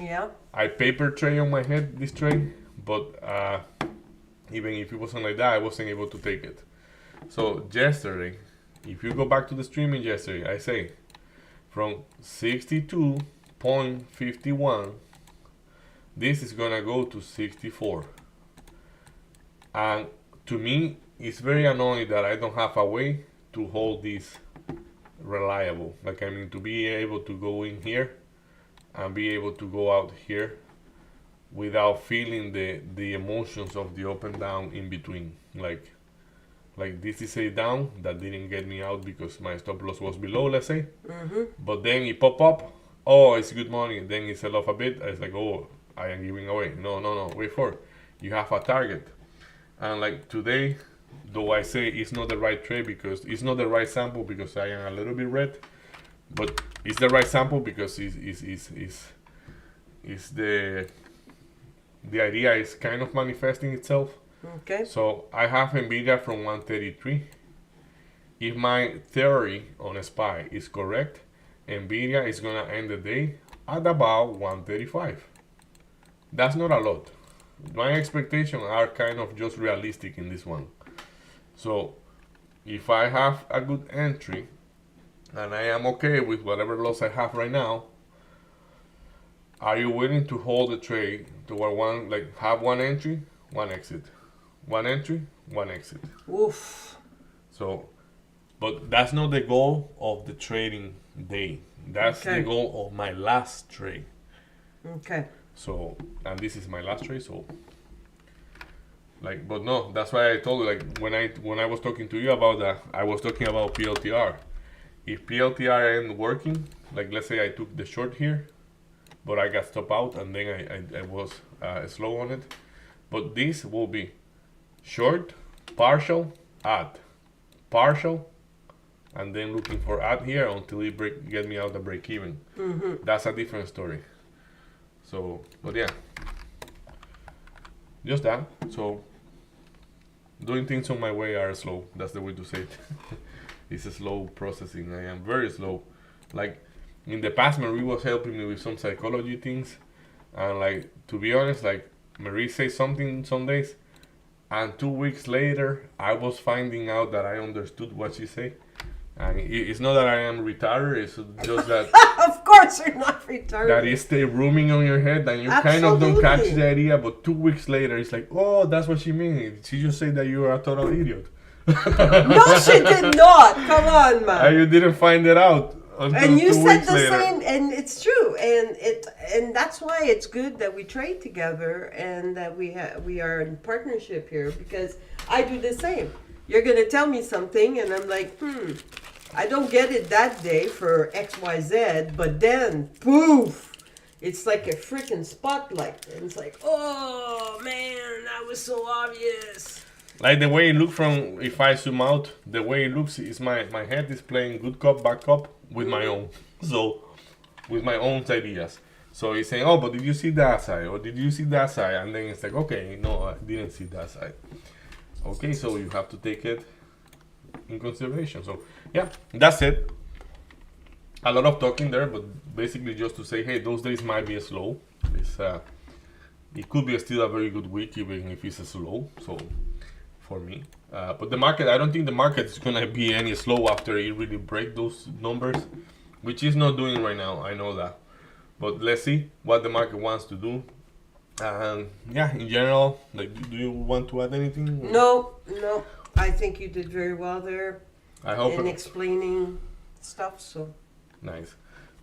Yeah. I paper tray on my head this tray, but even if it wasn't like that, I wasn't able to take it. So yesterday, if you go back to the streaming yesterday, I say from 62.51, this is gonna go to 64. And to me, it's very annoying that I don't have a way to hold this reliable. Like I mean, to be able to go in here and be able to go out here without feeling the emotions of the up and down in between. Like this is a down that didn't get me out because my stop loss was below, let's say. But then it pop up. Oh, it's good money. Then it sell off a bit. It's like, oh, I am giving away. No. Wait for it. You have a target. And like today, though I say it's not the right trade because it's not the right sample because I am a little bit red, but it's the right sample because it's the idea is kind of manifesting itself. Okay. So I have Nvidia from 133. If my theory on SPY is correct, Nvidia is gonna end the day at about 135. That's not a lot. My expectations are kind of just realistic in this one. So if I have a good entry and I am okay with whatever loss I have right now, are you willing to hold the trade toward one, like have one entry, one exit, one entry, one exit? Oof. So, but that's not the goal of the trading day. That's Okay. the goal of my last trade. Okay. So, and this is my last trade. So, like, but no, that's why I told you. Like when I was talking to you about that, I was talking about PLTR. If PLTR ain't working, like let's say I took the short here, but I got stopped out and then I was slow on it. But this will be short, partial, add, partial, and then looking for add here until it get me out the break even. That's a different story. So, but yeah, just that. So, doing things on my way are slow. That's the way to say it. It's a slow processing. I am very slow. Like in the past, Marie was helping me with some psychology things, and like to be honest, like Marie says something some days, and 2 weeks later, I was finding out that I understood what she said. And it's not that I am retarded. It's just that Of course, you're not retarded. that is stay rooming on your head, and you kind of don't catch Absolutely. the idea. But 2 weeks later, it's like, oh, that's what she means. She just said that you are a total idiot. No, she did not. Come on, And man. you didn't find it out until And you 2 said weeks the later. same, and it's true, and that's why it's good that we trade together and that we are in partnership here because I do the same. You're gonna tell me something, and I'm like, I don't get it that day for XYZ, but then poof, it's like a freaking spotlight, and it's like, oh man, that was so obvious. Like the way it looks from, if I zoom out, the way it looks is my head is playing good cop, bad cop with my own. So, with my own ideas. So he's saying, oh, but did you see that side? Or did you see that side? And then it's like, okay, no, I didn't see that side. Okay, so you have to take it in consideration. So, yeah, that's it. A lot of talking there, but basically just to say, hey, those days might be slow. It could be still a very good week, even if it's slow. So, for me. But the market, I don't think the market is going to be any slow after it really break those numbers, which is not doing right now. I know that. But let's see what the market wants to do. And yeah, in general, like, do you want to add anything? No, I think you did very well there. I hope and explaining stuff. So nice.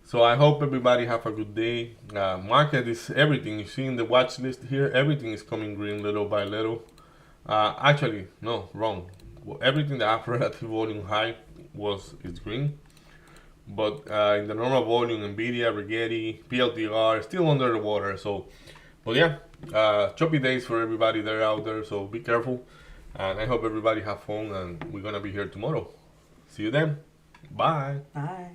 So I hope everybody have a good day. Market is everything. You see in the watch list here, everything is coming green little by little. Actually, no, wrong. Well, everything that have relative volume high is green. But in the normal volume, Nvidia, Rigetti, PLTR still under the water. So, but yeah, choppy days for everybody there out there. So be careful, and I hope everybody have fun. And we're gonna be here tomorrow. See you then. Bye. bye.